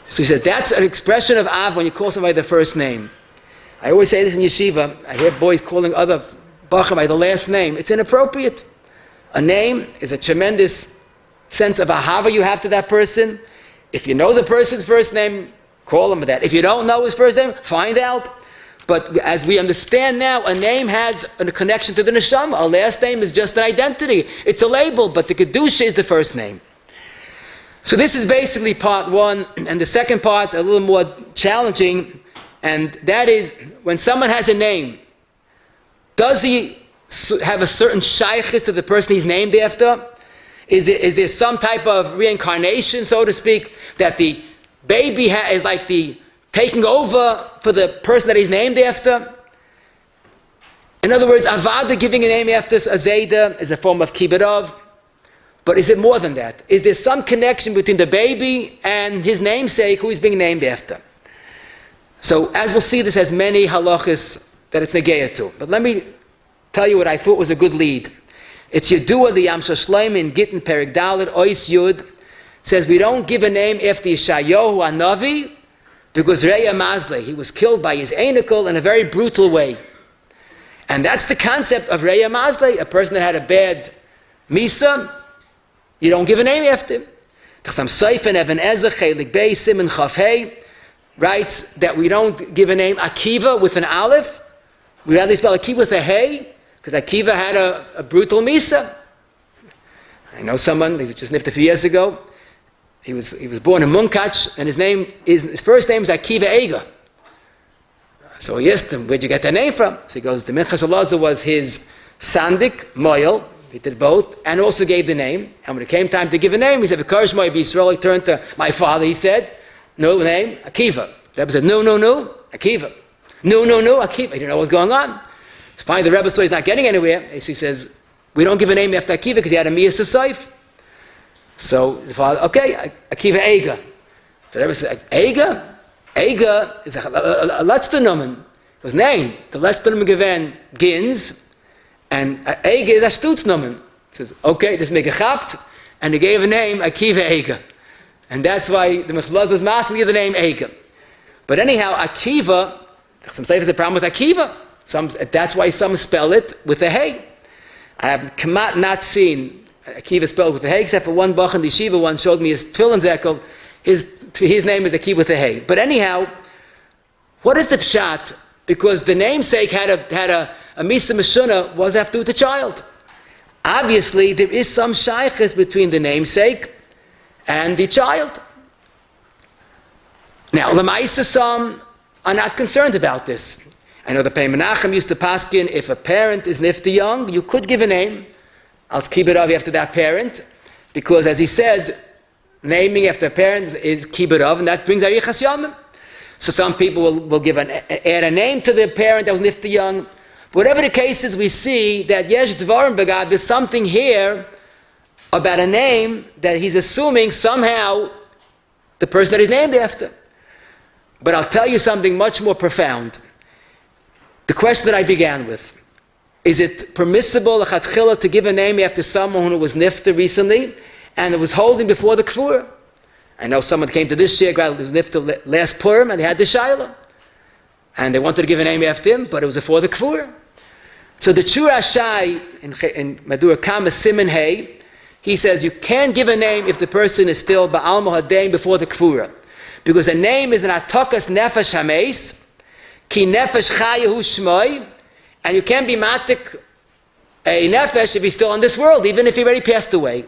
So he says, that's an expression of Av when you call somebody the first name. I always say this in yeshiva, I hear boys calling other Bachar by the last name. It's inappropriate. A name is a tremendous sense of ahava you have to that person. If you know the person's first name, call him that. If you don't know his first name, find out. But as we understand now, a name has a connection to the neshama. A last name is just an identity. It's a label, but the kedusha is the first name. So this is basically part 1, and the second part a little more challenging, and that is when someone has a name, does he have a certain shaykhis to the person he's named after? Is there some type of reincarnation, so to speak, that the baby is like the taking over for the person that he's named after? In other words, avada, giving a name after a zayda, is a form of kibbutz. But is it more than that? Is there some connection between the baby and his namesake, who he's being named after? So, as we'll see, this has many halachas that it's negeya to. But let me tell you what I thought was a good lead. It's Yedua the Yam Shashleim in Gittin Perik Dalet Ois Yud says we don't give a name after Yeshayahu Hanavi because Reya Mazle, he was killed by his anikel in a very brutal way. And that's the concept of Reya Mazle, a person that had a bad misa, you don't give a name after him. Chasam Seifen Even Ezer Chelik Bey Siman Chafhei writes that we don't give a name Akiva with an aleph. We rather spell Akiva with a hey, because Akiva had a brutal misa. I know someone, he was just nifted a few years ago. He was born in Munkach, and his first name is Akiva Eiga. So he asked him, where'd you get that name from? So he goes, the Minchas Elazar was his sandik, moyel, he did both, and also gave the name. And when it came time to give a name, he said, V'karish Moy B'Yisrael, he turned to my father, he said, no name, Akiva. The Rebbe said, no, Akiva. No, Akiva. He didn't know what was going on. So finally the Rebbe saw he's not getting anywhere. He says, we don't give a name after Akiva because he had a Miyas Saif. So the father, okay, Akiva Eiga. The Rebbe said, Eiga? Eiga is a letzter nomen. It was named. The letzter nomen given Gins, and Eiga is a Stutz nomen. He says, okay, this make a chapt, and he gave a name, Akiva Eiga. And that's why the Mechlaz was masking the name Eiga. But anyhow, Akiva Some say there's a problem with Akiva. That's why some spell it with a hey. I have not seen Akiva spelled with a hey, except for one bach in the yeshiva. One showed me his tefillin zekel. His name is Akiva with a hey. But anyhow, what is the pshat? Because the namesake had a misa meshuna, was have to do with the child. Obviously, there is some shaykhs between the namesake and the child. Now, Lamaisa, some are not concerned about this. I know the Pei Menachem used to paskin, if a parent is nifty young, you could give a name. I'll keep it of after that parent, because as he said, naming after a parent is kibbut of, and that brings arichas yamim. So some people will add a name to the parent that was nifty young. Whatever the case is, we see that yesh dvarim begad, there's something here about a name that he's assuming somehow the person that he's named after. But I'll tell you something much more profound. The question that I began with, is it permissible to give a name after someone who was nifta recently and it was holding before the kfur? I know someone came to this shir, who was nifta last Purim, and they had the shaila. And they wanted to give a name after him, but it was before the kfur. So the Chur Ashai in Madur Kama Siman Hay, he says you can't give a name if the person is still Ba'al Mohadein before the kfura. Because a name is an atakas nefesh hameis, ki nefesh chayahu shmoi, and you can't be matik a nefesh if he's still in this world, even if he already passed away.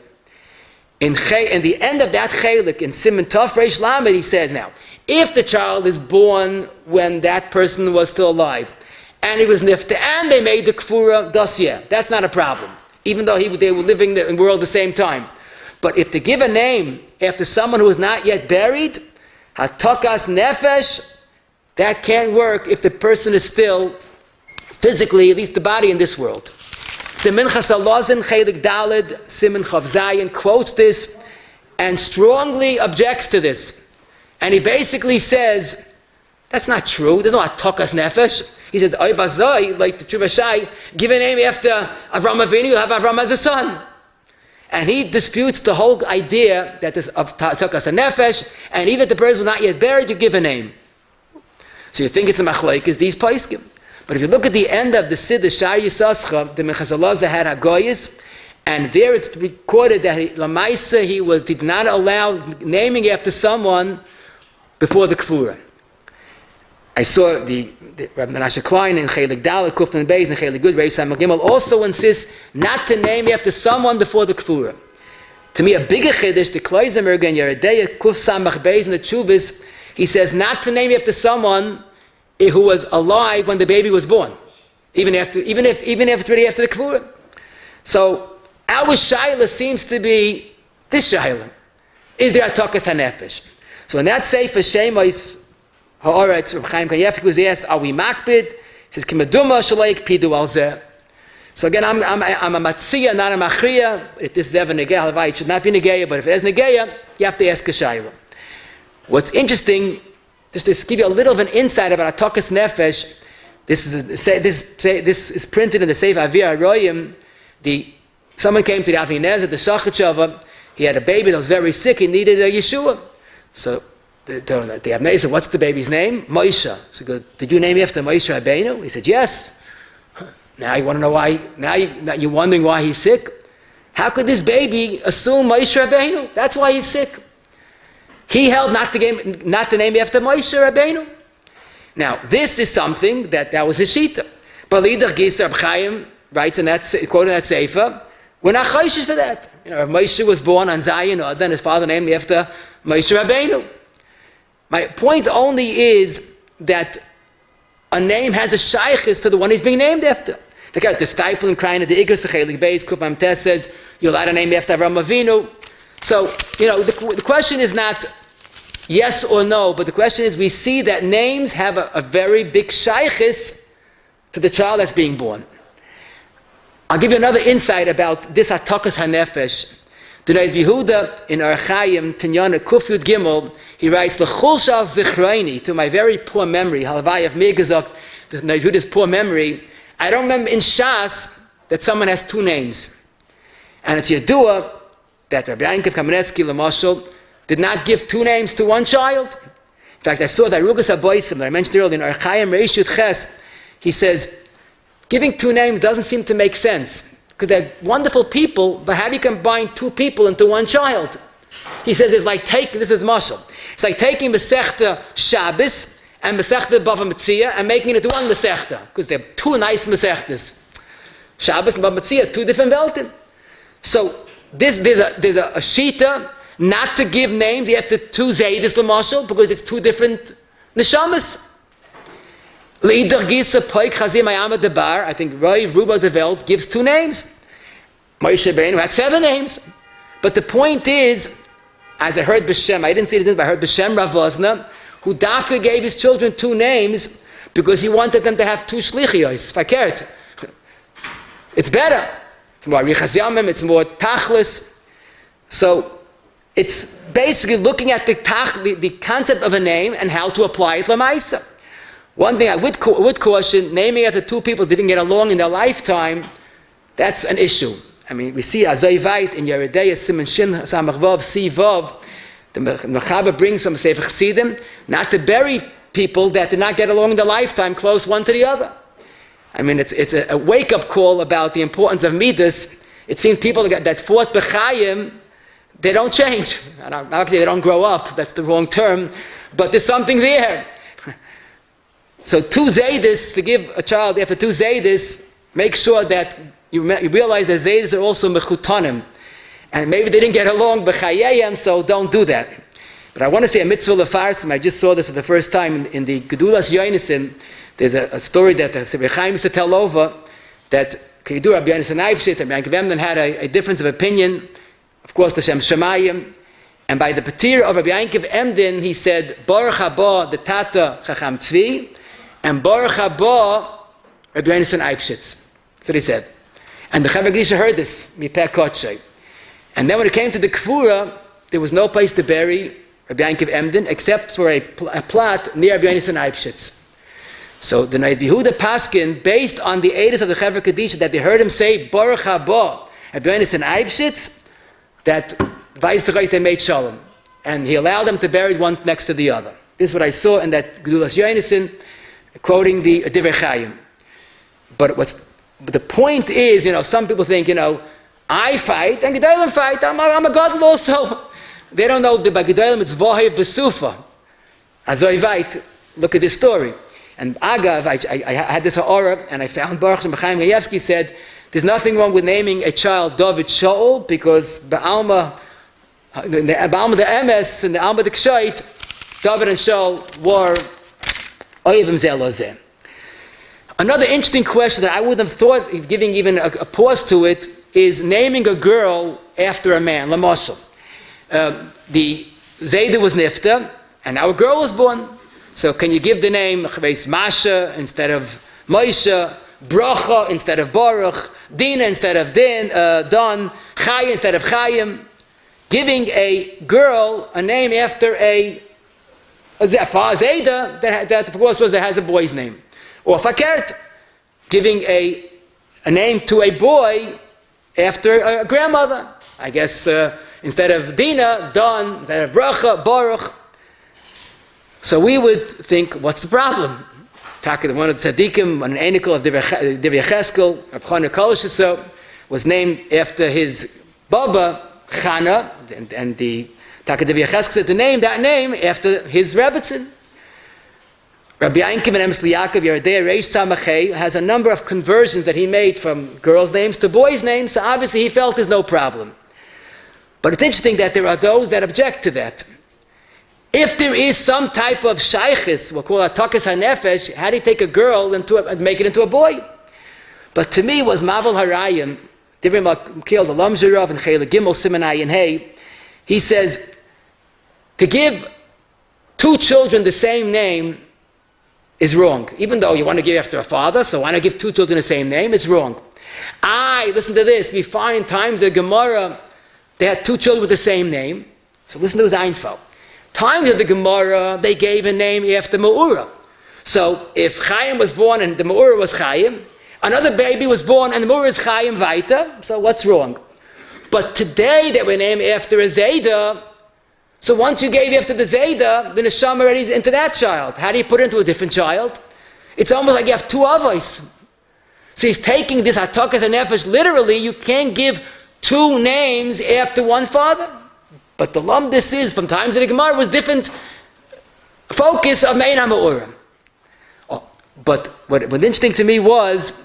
In the end of that chelik, in Siman Tov Reish Lamed, he says now, if the child is born when that person was still alive, and he was nifta, and they made the kfura dosya, that's not a problem, even though they were living in the world at the same time. But if they give a name after someone who is not yet buried, hatakas nefesh, that can't work if the person is still physically, at least the body, in this world. The Minchas Alazin Chelik Daled Siman Chav Zayin quotes this and strongly objects to this. And he basically says, that's not true. There's no hatakas nefesh. He says, Oy bazoi, like the Tshuva Shai, give a name after Avram Avinu, you'll have Avram as a son. And he disputes the whole idea that is of hatakas nefesh, and even if the person was not yet buried, you give a name. So you think it's a machlokes, these paiskim. But if you look at the end of the Siddur Shar Yisascha, the Minchas Elazar had Hagoyis, and there it's recorded that Lamaisa he did not allow naming after someone before the Kfura. I saw the Rabbi Menashe Klein in Chelik Dalet, Kufman Beis, and Chelik Gud, Reish Samach Gimel also insists not to name after someone before the Kfura. To me, a bigger chiddush, the Kloisemer in Yeredeya, Kuf Samach Beis, and the Chubis, he says not to name after someone who was alive when the baby was born, even after the Kfura. So our shaila seems to be this shaila: is there hatakas hanefesh? So in that sefer Shemos Haaretz, Reb Chaim Kanievsky was asked, "Are we makbid?" He says, "Kimaduma shaleik pidu al zeh." So again, I'm a matzia, not a machria. If this is ever negeya, it should not be negeya. But if it is negeya, you have to ask a shaila. What's interesting, just to give you a little of an insight about hatakas nefesh, this is printed in the Sefer Avir HaRoyim. Someone came to the Avinezer, the Shachat, he had a baby that was very sick, he needed a Yeshua. So the Avnei said, what's the baby's name? Moshe. So did you name it after Moshe Rabbeinu? He said, yes. Now you want to know why, now you're wondering why he's sick? How could this baby assume Moshe Rabbeinu? That's why he's sick. He held not to name after Moshe Rabbeinu. Now, this is something that was his shita. But Lidach Gisa Reb Chaim writes in that, quote in that sefer, we're not chayshish for that. If Moshe was born on Zion, or then his father named him after Moshe Rabbeinu. My point only is that a name has a shaykhis to the one he's being named after. The disciple in crying at the Igros Chelik Beis Kufam Tes says, you're allowed to name after Avram Avinu. So, the question is not yes or no, but the question is we see that names have a very big shaykhis to the child that's being born. I'll give you another insight about this hatakas hanefesh. The Rabbi Yehuda in Archaim Tinyana Kufyud Gimel, he writes, L'chul shal zichraini, to my very poor memory, Halavai of Megazok, the Rabbi Yehuda's poor memory, I don't remember in Shas that someone has two names. And it's Yedua that Rabbi Yankov Kamenetsky Lamashal did not give two names to one child. In fact, I saw that Rugas Aboisim that I mentioned earlier in Archaim Reish Yud Ches. He says, giving two names doesn't seem to make sense because they're wonderful people, but how do you combine two people into one child? He says it's like this is mashal. It's like taking Masechta Shabbos and Masechta Bava Metzia and making it one Masechta because they're two nice Masechtas. Shabbos and Bava Metzia, two different Welten. So there's a shita not to give names after two Zaydis Lamashal because it's two different Neshamas. Leidach Gisa Poik Chazim Ayama Debar, I think Rav Ruba de Welt gives two names. Moshe Rabbeinu had 7 names. But the point is, as I heard B'Shem, I didn't see this, but I heard B'Shem Rav Vosna, who Dafka gave his children 2 names because he wanted them to have 2 shlichiyos, fakert. It's better. It's more Arichas Yamim, it's more Tachlis. So it's basically looking at the concept of a name and how to apply it Lamaisa. One thing I would caution, naming after 2 people didn't get along in their lifetime, that's an issue. I mean, we see Azoivait in Yeridei, Siman Shin, Samach Vav, Si Vav. The Mechaber brings from Sefer Chassidim not to bury people that did not get along in their lifetime close one to the other. I mean, it's a wake-up call about the importance of Midas. It seems people that fought B'chayim, they don't change. Obviously, they don't grow up. That's the wrong term. But there's something there. So 2 Zaydis, to give a child after 2 Zaydis, make sure that you realize that Zaydis are also mechutanim. And maybe they didn't get along b'chayayim, so don't do that. But I want to say a mitzvah lefarsim. I just saw this for the first time in the Gedulas Yonason. There's a story that the Rebbe Chaim used to tell over that Kedur Rabbi Yonason Eibshitz and Rabbi Yankov Emden had a difference of opinion. Of course, the Shem Shemayim. And by the Patir of Rabbi Yankov Emden, he said, Baruch haba the Tata Chacham Tzvi, and Baruch haba Rabbi Yonason Eibshitz. That's what he said. And the Chaver Grisha heard this, Mipeh Kotshay. And then when it came to the Kfura, there was no place to bury Rabbi Yankov Emden except for a plot near Rabbi Yonason Eibshitz. So the Noid Yehuda Paskin, based on the edus of the Chaver Kadisha, that they heard him say, Baruch haba Rabbi Yonason Eibshitz, that Vais T'chayis they made Shalom. And he allowed them to bury one next to the other. This is what I saw in that Gedulas Yonason, quoting the Divrei Chaim. But the point is, some people think, I fight and Gedolim fight. I'm a Gadol also. They don't know that by Gedolim it's Vohev Besufa. Azoivait. Look at this story. And Agav, I had this ha'ora, and I found Baruch Shem Chaim Gayevsky said, there's nothing wrong with naming a child David Shaul because Ba'alma the Emes and the Alma the Kshait, David and Shaul were Oyevim Zelozeh. Another interesting question that I wouldn't have thought of giving even a pause to it is naming a girl after a man, Lamashal. The Zayda was Nifta, and now a girl was born. So can you give the name Masha instead of Moshe, Bracha instead of Baruch, Dina instead of Don, Chaya instead of Chayim? Giving a girl a name after a Zayda that of course has a boy's name. Or Fakert, giving a name to a boy after a grandmother. I guess instead of Dina, Don, instead of Bracha, Baruch. So we would think, what's the problem? One of the tzaddikim, an anikel of Divrei Yecheskel, Reb Chana Kolosh, was named after his baba, Chana, and the Divrei Yecheskel said to name that name after his Rebbetzin. Rabbi Yankov and Emes Yaakov Yeridei Reish Samachei has a number of conversions that he made from girls' names to boys' names, so obviously he felt there's no problem. But it's interesting that there are those that object to that. If there is some type of shaykhis, we'll call it takas hanefesh, how do you take a girl and make it into a boy? But to me was Mavel Harayim, Divrei Malkiel, the Lamzurov, and Chayla Gimel, Simonai, and Hay. He says, to give 2 children the same name is wrong. Even though you want to give after a father, so why not give 2 children the same name? It's wrong. Listen to this. We find times in Gemara, they had 2 children with the same name. So listen to his Einfeld. Times of the Gemara, they gave a name after Me'ura. So if Chaim was born and the Me'ura was Chaim, another baby was born and the Me'ura is Chaim Vaita, so what's wrong? But today that we name after a Zayda, So once you gave after the Zayda, the neshama already is into that child. How do you put it into a different child? It's almost like you have two avos. So he's taking this hatakas and nefesh literally. You can't give two names after one father. But the lumdis is, from times of the Gemara, was different focus of Mein HaMe'urim. But what was interesting to me was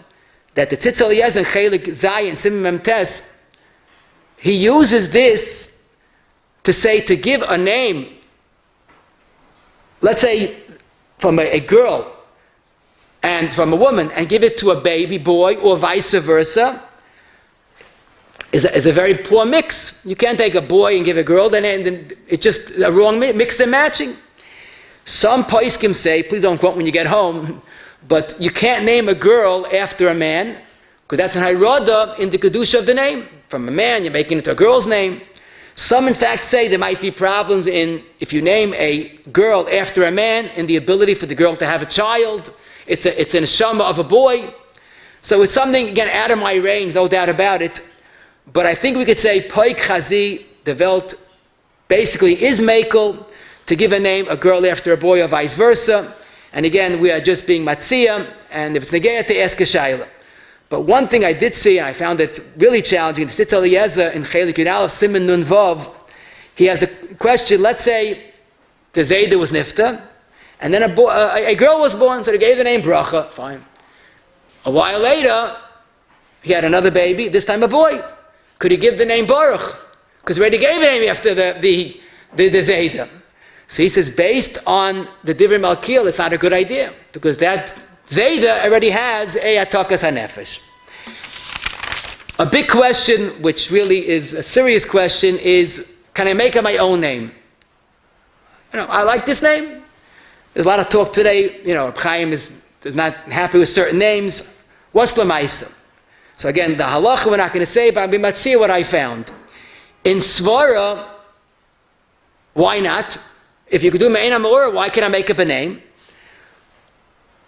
that the Tzitz Eliezer and Chelik Zayin Simon Memtes, he uses this to say, to give a name, let's say from a girl and from a woman, and give it to a baby boy or vice versa, is a very poor mix. You can't take a boy and give a girl, then it's just a wrong mix and matching. Some poskim say, please don't quote when you get home, but you can't name a girl after a man, because that's an hayrada in the kedusha of the name. From a man, you're making it a girl's name. Some, in fact, say there might be problems in, if you name a girl after a man, in the ability for the girl to have a child. It's an neshama of a boy. So it's something, again, out of my range, no doubt about it. But I think we could say, Poik Chazi, the Welt, basically is Mekel, to give a name, a girl after a boy, or vice versa. And again, we are just being Matzia, and if it's Negeya, to ask a Shaila. But one thing I did see, and I found it really challenging, the Tzitz Eliezer in Chelik Yud Aleph Siman Nun Vav, he has a question. Let's say the Zayda was Nifta, and then a girl was born, so they gave the name Bracha, fine. A while later, he had another baby, this time a boy. Could he give the name Baruch? Because he already gave the name after the Zayda. So he says, based on the Divrei Malkiel, it's not a good idea, because that Zayda already has a Atakas HaNefesh. A big question, which really is a serious question, is, can I make up my own name? I like this name. There's a lot of talk today, Reb Chaim is not happy with certain names. What's L'maisa? So again, the halacha we're not going to say, but I'll be matzir what I found. In Svara, why not? If you could do Mein HaMe'urim, why can't I make up a name?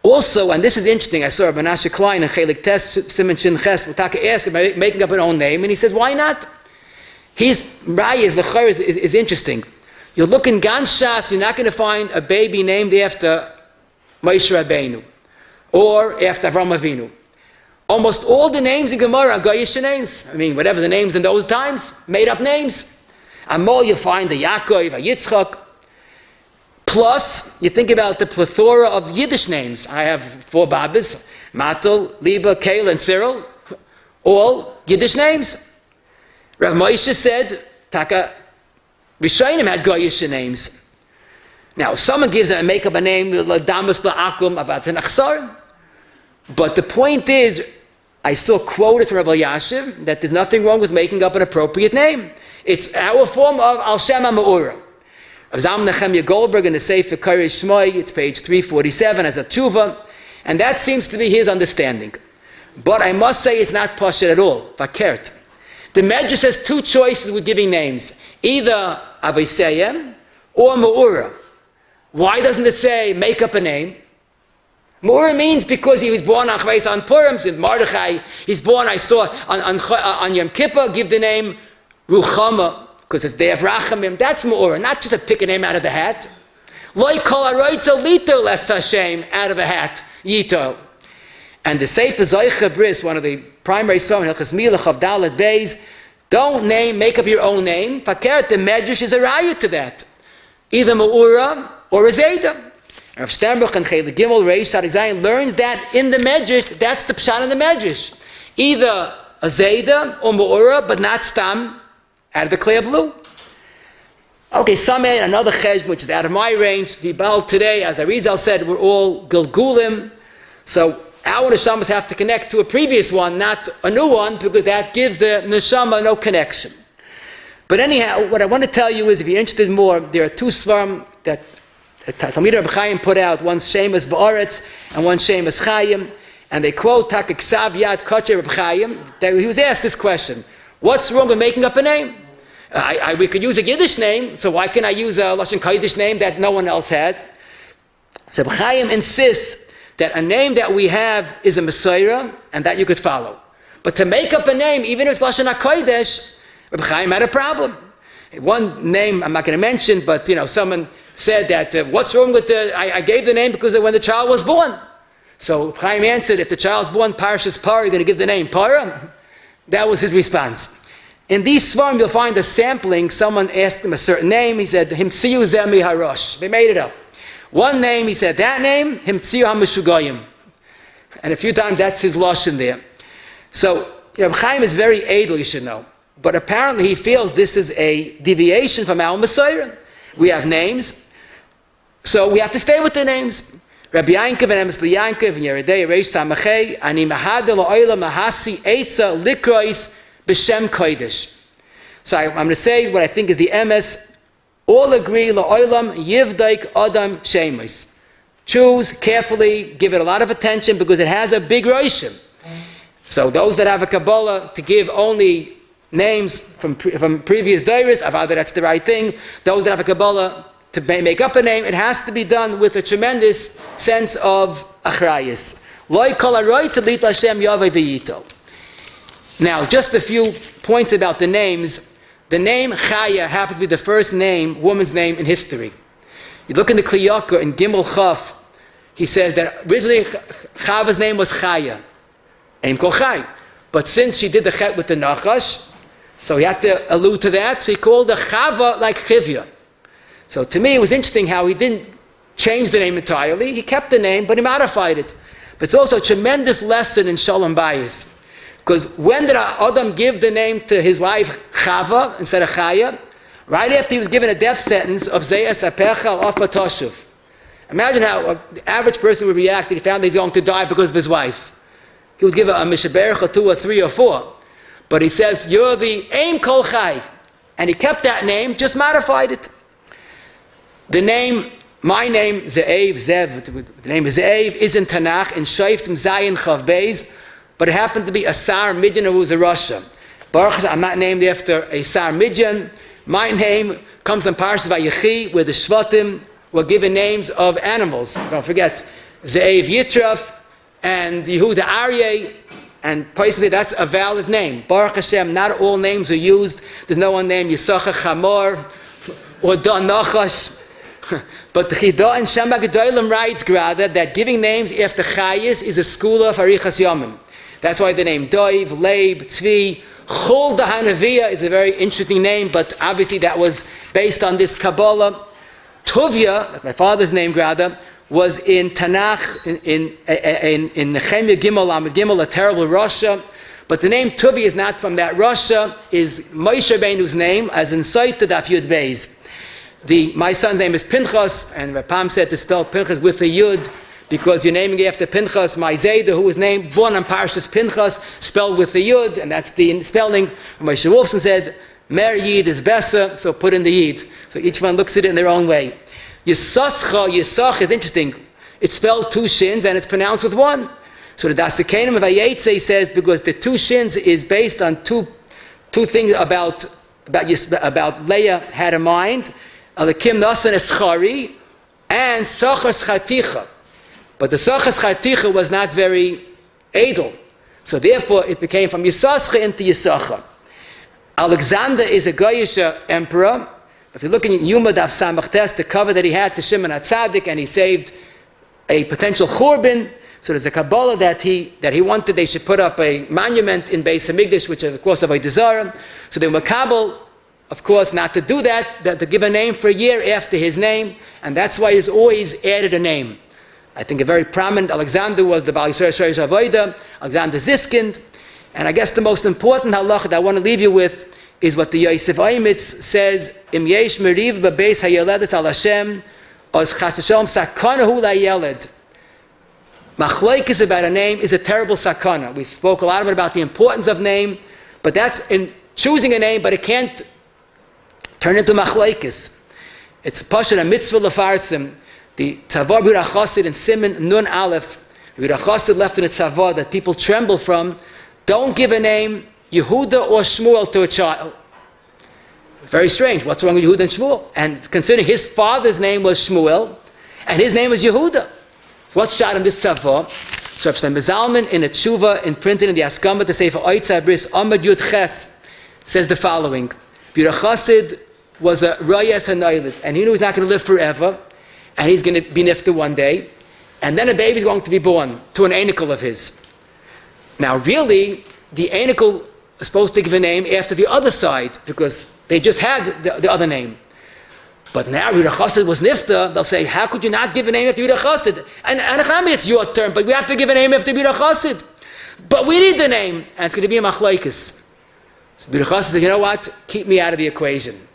Also, and this is interesting, I saw Menashe Klein and Chelik Tes Simon Shin Ches Wutaka asked about making up an own name, and he says, why not? His Raya is interesting. You look in Gan Shas, you're not going to find a baby named after Moshe Rabbeinu or after Avraham Avinu. Almost all the names in Gemara are Goyish names. I mean, whatever the names in those times, made up names. Amol, you find the Yaakov, a Yitzchak. Plus, you think about the plethora of Yiddish names. I have 4 Babas, Matel, Liba, Kale, and Cyril. All Yiddish names. Rav Moshe said, Taka, Rishonim had Goyish names. Now, someone gives a make up a name, Damas La'akum, Avat Achsar. But the point is, I saw quoted from Rabbi Yashiv that there's nothing wrong with making up an appropriate name. It's our form of Al Shem HaMe'urim. Zam Nechemya Goldberg in the Sefer Koresh Shmoy, it's page 347 as a tshuva, and that seems to be his understanding. But I must say it's not pashut at all, vakert. The Medrash has 2 choices with giving names, either Avoseyem or Me'ura. Why doesn't it say make up a name? Me'ura means because he was born on Chveis on Purim, in Mordechai, he's born, I saw, on Yom Kippur, give the name Ruchama, because it's Day of Rachamim. That's Me'ura, not just to pick a name out of the hat. Loi kol haroitzo lito les Hashem, out of a hat, yito. And the Sefer Zoycha Bris, one of the primary songs, Hilchas Milach of Dalet Beis, don't make up your own name. Fakert, the Medrash is a raya to that. Either Me'ura or a Zayda. And Rav Sternbuch and Chelik Gimel Reish Shadik Zayin learns that in the Medrash, that's the pshat in the Medrash. Either a Zayda or Me'ura, but not Stam, out of the clear blue. Okay, some add another cheshbon, which is out of my range. Vibal today, as Arizal said, we're all Gilgulim. So our neshamas have to connect to a previous one, not a new one, because that gives the neshama no connection. But anyhow, what I want to tell you is, if you're interested more, there are 2 svarim that Talmid Reb Chaim put out, one Shemus Ba'aretz and one Shemus Chaim, and they quote Takiksav Yad Koche Reb Chaim. He was asked this question: what's wrong with making up a name? We could use a Yiddish name, so why can't I use a Lashon Kodesh name that no one else had? So Reb Chaim insists that a name that we have is a Messiah, and that you could follow. But to make up a name, even if it's Lashon HaKodesh, Reb Chaim had a problem. One name I'm not going to mention, but someone said that what's wrong with I gave the name because of when the child was born. So Chaim answered, if the child's born Parshas Parah, you're going to give the name Parah? That was his response. In these Svarim, you'll find a sampling. Someone asked him a certain name. He said, Himtziu Zemi Harosh. They made it up. One name, he said, that name, Himtziu HaMeshugayim. And a few times that's his lashon there. So, Chaim is very edel, you should know. But apparently he feels this is a deviation from our Messiah. We have names, so we have to stay with the names. Rabbi Yankov and Emes Yankov and Yeridei Reish Samachei Ani Mahadel Oila Mahasi Eitza Likrois B'Shem Kodesh. So I'm going to say what I think is the Emes. All agree La'olam Yivdaik Adam Shemis. Choose carefully, give it a lot of attention because it has a big roshim. So those that have a Kabbalah to give only names from previous dairis, Avada, that's the right thing. Those that have a Kabbalah to make up a name, it has to be done with a tremendous sense of achrayus. Now, just a few points about the names. The name Chaya happens to be the first name, woman's name in history. You look in the Kli Yakar in Gimel Chaf, he says that originally Chava's name was Chaya, Ein Kol Chai. But since she did the chet with the Nachash, so he had to allude to that, so he called her Chava like Chivya. So to me, it was interesting how he didn't change the name entirely. He kept the name, but he modified it. But it's also a tremendous lesson in Shalom Bayis. Because when did Adam give the name to his wife Chava instead of Chaya? Right after he was given a death sentence of Zeyas Apecha al Toshuv. Imagine how the average person would react if he found that he's going to die because of his wife. He would give a Mishaberach or 2 or 3 or 4. But he says, you're the Ein Kol Chai. And he kept that name, just modified it. The name, my name, Zev, the name is Zev, is in Tanakh, in Shoftim Zayin Chav Beis, but it happened to be a Sar Midyan who was a Rasha. Baruch Hashem, I'm not named after a Sar Midyan. My name comes from Parshas Vayechi, where the Shvatim were given names of animals. Don't forget, Zev Yitraf and Yehuda Aryeh, and personally that's a valid name. Baruch Hashem, not all names are used. There's no one named Yisachar Chamor or Dan Nachash. But the Chida and Shema Gedolim writes, Grada, that giving names after Chayis is a school of Arichas Yomim. That's why the name Doiv, Leib, Tzvi, Chol Dahanaviyah is a very interesting name, but obviously that was based on this Kabbalah. Tuvia, that's my father's name, Grada, was in Tanakh, in Nehemiah Gimel, Amid Gimel, a terrible Rasha. But the name Tuvi is not from that Rasha, is Moshe Rabbeinu's name, as in Sot Daf Yud Beis. My son's name is Pinchas, and Rapam said to spell Pinchas with a Yud, because you're naming after Pinchas, my Zayda, who was born on Parshas Pinchas, spelled with a Yud, and that's the spelling. Moshe Wolfson said, Mer Yid is Bessa, so put in the Yid. So each one looks at it in their own way. Yisach is interesting. It's spelled 2 shins, and it's pronounced with 1. So the Dasikenim of Ayetze says, because the 2 shins is based on two things about Leah had in mind. Alakim Nasan Eschari and Sachar Schaticha. But the Sachar Schaticha was not very edel. So therefore it became from Yisachar into Yisachar. Alexander is a Goyish emperor. If you look in Yuma Daf Samach Tes, the cover that he had to Shimon HaTzadik, and he saved a potential Churban. So there's a Kabbalah that he wanted they should put up a monument in Beis HaMikdash, which is of course of Avodah Zarah. So they were Kabbalah, of course, not to do that, to give a name for a year after his name, and that's why he's always added a name. I think a very prominent Alexander was the Baal Yisrael Shorish Avodah, Alexander Ziskind, and I guess the most important halacha that I want to leave you with is what the Yosef Aimitz says, Im yesh meriv b'beis hayeledes al Hashem, os chas v'shalom sakanahu la'yeled. Machlokes about a name is a terrible sakana. We spoke a lot about the importance of name, but that's in choosing a name, but it can't turn into machlokes. It's pasha a mitzvah lefarsim. The Tzavah B'Yura Chassid in Siman Nun Aleph, B'Yura Chassid left in a Tzavah that people tremble from. Don't give a name Yehuda or Shmuel to a child. Very strange. What's wrong with Yehuda and Shmuel? And considering his father's name was Shmuel, and his name was Yehuda, what's shot in this Tzavah? So Rav Zalman in a tshuva and printed in the Askama to say for Oitza Bris Amad Yud Ches says the following: B'Yura Chassid was a Rayas Hanaylit, and he knew he's not going to live forever, and he's going to be nifta one day, and then a baby's going to be born to an anicle of his. Now, really, the anicle is supposed to give a name after the other side, because they just had the other name. But now Yudah Chassid was nifta, they'll say, how could you not give a name after Yudah Chassid? And it's your turn, but we have to give a name after Yudah Chassid. But we need the name, and it's going to be a machlokes. So Yudah Chassid said, you know what? Keep me out of the equation.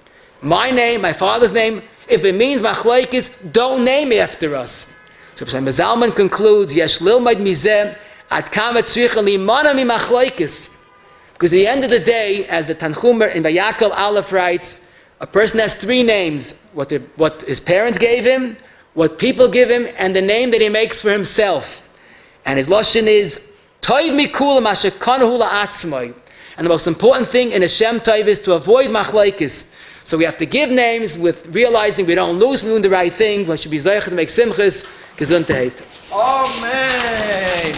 My name, my father's name, if it means machlokes, don't name after us. So Zalman concludes, Yesh lilmad mizeh ad kama tzricha limana mi machlokes. Because at the end of the day, as the Tanchumer in Vayakal Aleph writes, a person has three names: what his parents gave him, what people give him, and the name that he makes for himself. And his lashon is Toiv mikulam asher kanahu la'atzmai. And the most important thing in a Shem Tov is to avoid machlokes. So we have to give names with realizing we don't lose, we're doing the right thing. We should be zeicher to make simchas, gesundheit. Amen.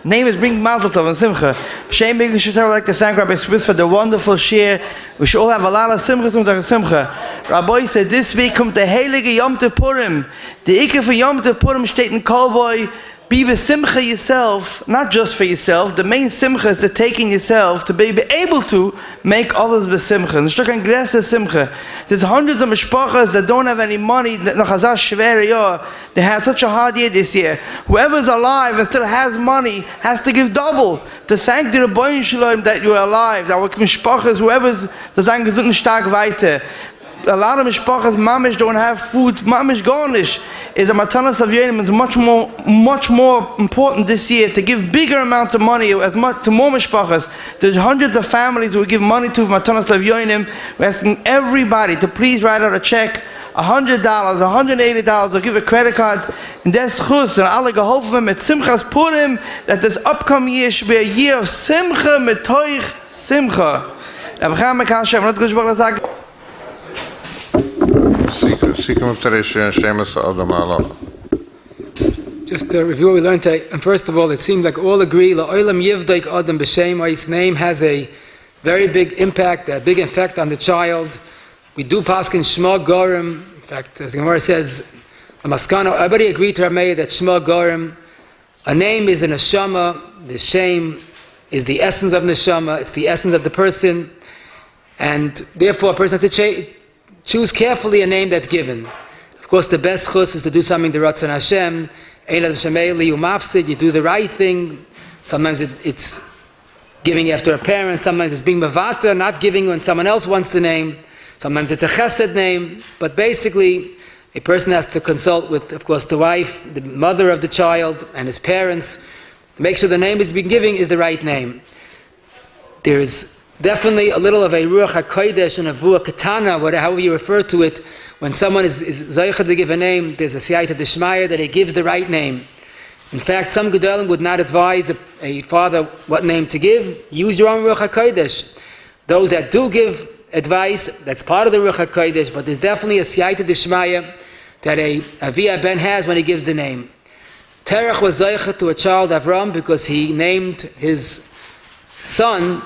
Name is bring Mazel Tov and Simcha. Shem Big should like to thank Rabbi Smith for the wonderful share. We should all have a lot of Simchas und Simcha. Rabbi said this week kommt der heilige Yom Tov Purim. The Ike for Yom Tov Purim steht in Kolboy. Be Simcha yourself, not just for yourself. The main Simcha is to take in yourself to be able to make others be Simcha. And ein größer Simcha. There's hundreds of mishpachas that don't have any money. They had such a hard year this year. Whoever's alive and still has money has to give double to thank the Rebbeinu Shalom that you're alive. Our mishpachas, whoever's to sagen gesund und stark weiter. A lot of mishpachas, mamish don't have food. Mamish garnish is a matanas of yonim. It's much more important this year to give bigger amounts of money as much to more mishpachas. There's hundreds of families who give money to matanas of yonim. We're asking everybody to please write out a check, $100, $180, or give a credit card. And that's chus and alle geholfen mit Simchas Purim that this upcoming year should be a year of Simcha mit Toich Simcha. Just to review what we learned today, and first of all, it seems like all agree La'olam Yivdaik Adam B'Shem. His name has a very big impact, a big effect on the child. We do paskin Shema Gorim. In fact, as the Gemara says, Amaskano, everybody agreed to Rameh that Shema Gorim, a name is a neshama, the Shem is the essence of neshama, it's the essence of the person, and therefore a person has to choose carefully a name that's given. Of course, the best chus is to do something to Ratzon Hashem. You do the right thing. Sometimes it's giving after a parent. Sometimes it's being mavata, not giving when someone else wants the name. Sometimes it's a chesed name. But basically, a person has to consult with, of course, the wife, the mother of the child, and his parents to make sure the name is being given is the right name. There is definitely a little of a ruach hakodesh and a vuah katana, however you refer to it. When someone is zeicha to give a name, there's a siyata deshmaya that he gives the right name. In fact, some gedolim would not advise a father what name to give. Use your own ruach hakodesh. Those that do give advice, that's part of the ruach hakodesh, but there's definitely a siyata deshmaya that a avia ben has when he gives the name. Terach was zeicha to a child Avram because he named his son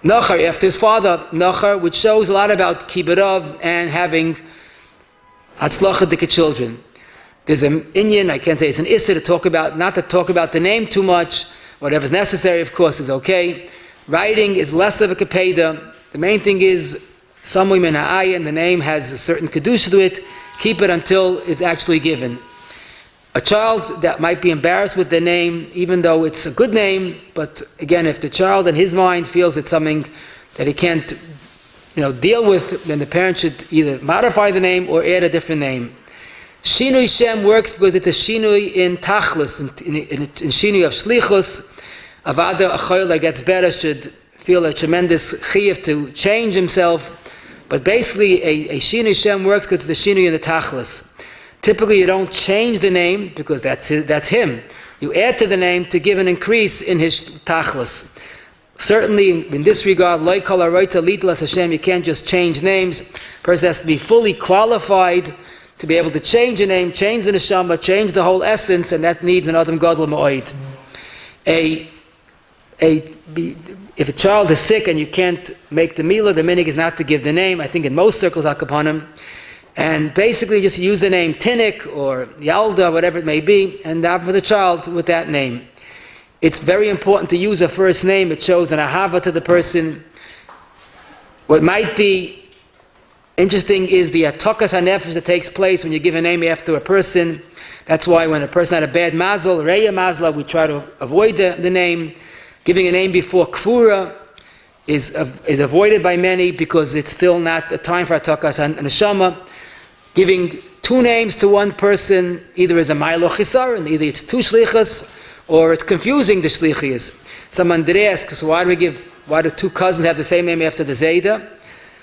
Nachar, after his father, Nachar, which shows a lot about kibburav and having hatzlachadike children. There's an inyan, I can't say it's an issa not to talk about the name too much. Whatever's necessary, of course, is okay. Writing is less of a kapeda. The main thing is, samui min ha'ayin, the name has a certain kedusha to it. Keep it until it's actually given. A child that might be embarrassed with the name, even though it's a good name, but again, if the child in his mind feels it's something that he can't, deal with, then the parent should either modify the name or add a different name. Shinui Shem works because it's a shinui in tachlis, in shinui of shlichus. Avada achoil that gets better should feel a tremendous chiyuv to change himself. But basically, a shinui Shem works because it's a shinui in the tachlis. Typically, you don't change the name because that's him. You add to the name to give an increase in his tachlis. Certainly, in this regard, you can't just change names. A person has to be fully qualified to be able to change a name, change the neshama, change the whole essence, and that needs an adam gadol ma'od. if a child is sick and you can't make the milah, the minig is not to give the name. I think in most circles, akapanim. And basically just use the name Tinnik or Yalda, whatever it may be, and have for the child with that name. It's very important to use a first name. It shows an ahava to the person. What might be interesting is the atokas hanefesh that takes place when you give a name after a person. That's why when a person had a bad mazel, reya mazla, we try to avoid the name. Giving a name before kfura is avoided by many because it's still not a time for atokas neshama. Giving two names to one person either is a ma'ilo chisar, and either it's two shlichas or it's confusing the shlichis. Someone did ask, so why do two cousins have the same name after the Zayda?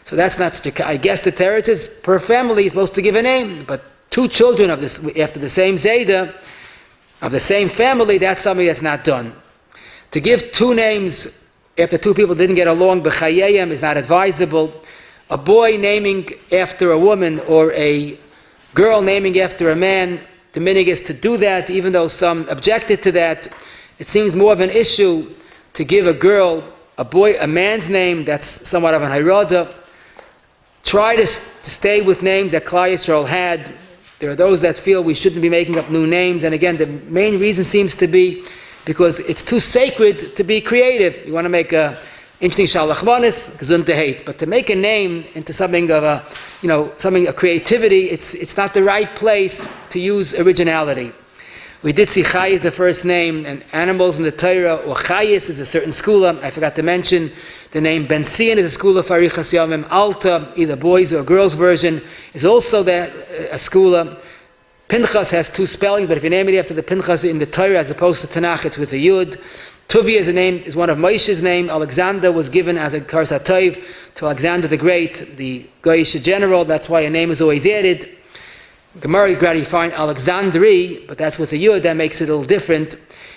So that's not such a, I guess the teretz is per family is supposed to give a name, but two children of this after the same Zayda, of the same family, that's something that's not done. To give two names after two people didn't get along, b'chayeyem, is not advisable. A boy naming after a woman or a girl naming after a man, the minig is to do that, even though some objected to that. It seems more of an issue to give a girl, a boy, a man's name. That's somewhat of an hirada. Try to stay with names that Klal Yisrael had. There are those that feel we shouldn't be making up new names, and again, the main reason seems to be because it's too sacred to be creative. You want to make a interesting shalachmanis, gesund to hate, but to make a name into something of a, something of creativity, it's not the right place to use originality. We did see Chai as the first name, and animals in the Torah, or Chayis is a certain skula. I forgot to mention the name Ben Sion is a skula for Arichas Yomim. Alta, either boys or girls version, is also a skula. Pinchas has two spellings, but if you name it after the Pinchas in the Torah as opposed to Tanakh, it's with a Yud. Tuvi is one of Moshe's name. Alexander was given as a Karas HaTov to Alexander the Great, the Goyish general. That's why a name is always added. Gemara, you find Alexandri, but that's with a Yud, that makes it a little different.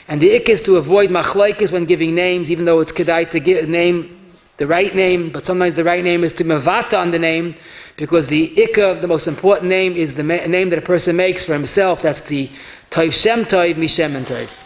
And the ik is to avoid machlokes when giving names, even though it's kedai to give name the right name, but sometimes the right name is to mevata on the name, because the ikka, the most important name, is the name that a person makes for himself. That's the Tov Shem Tov, Mishem and Tov.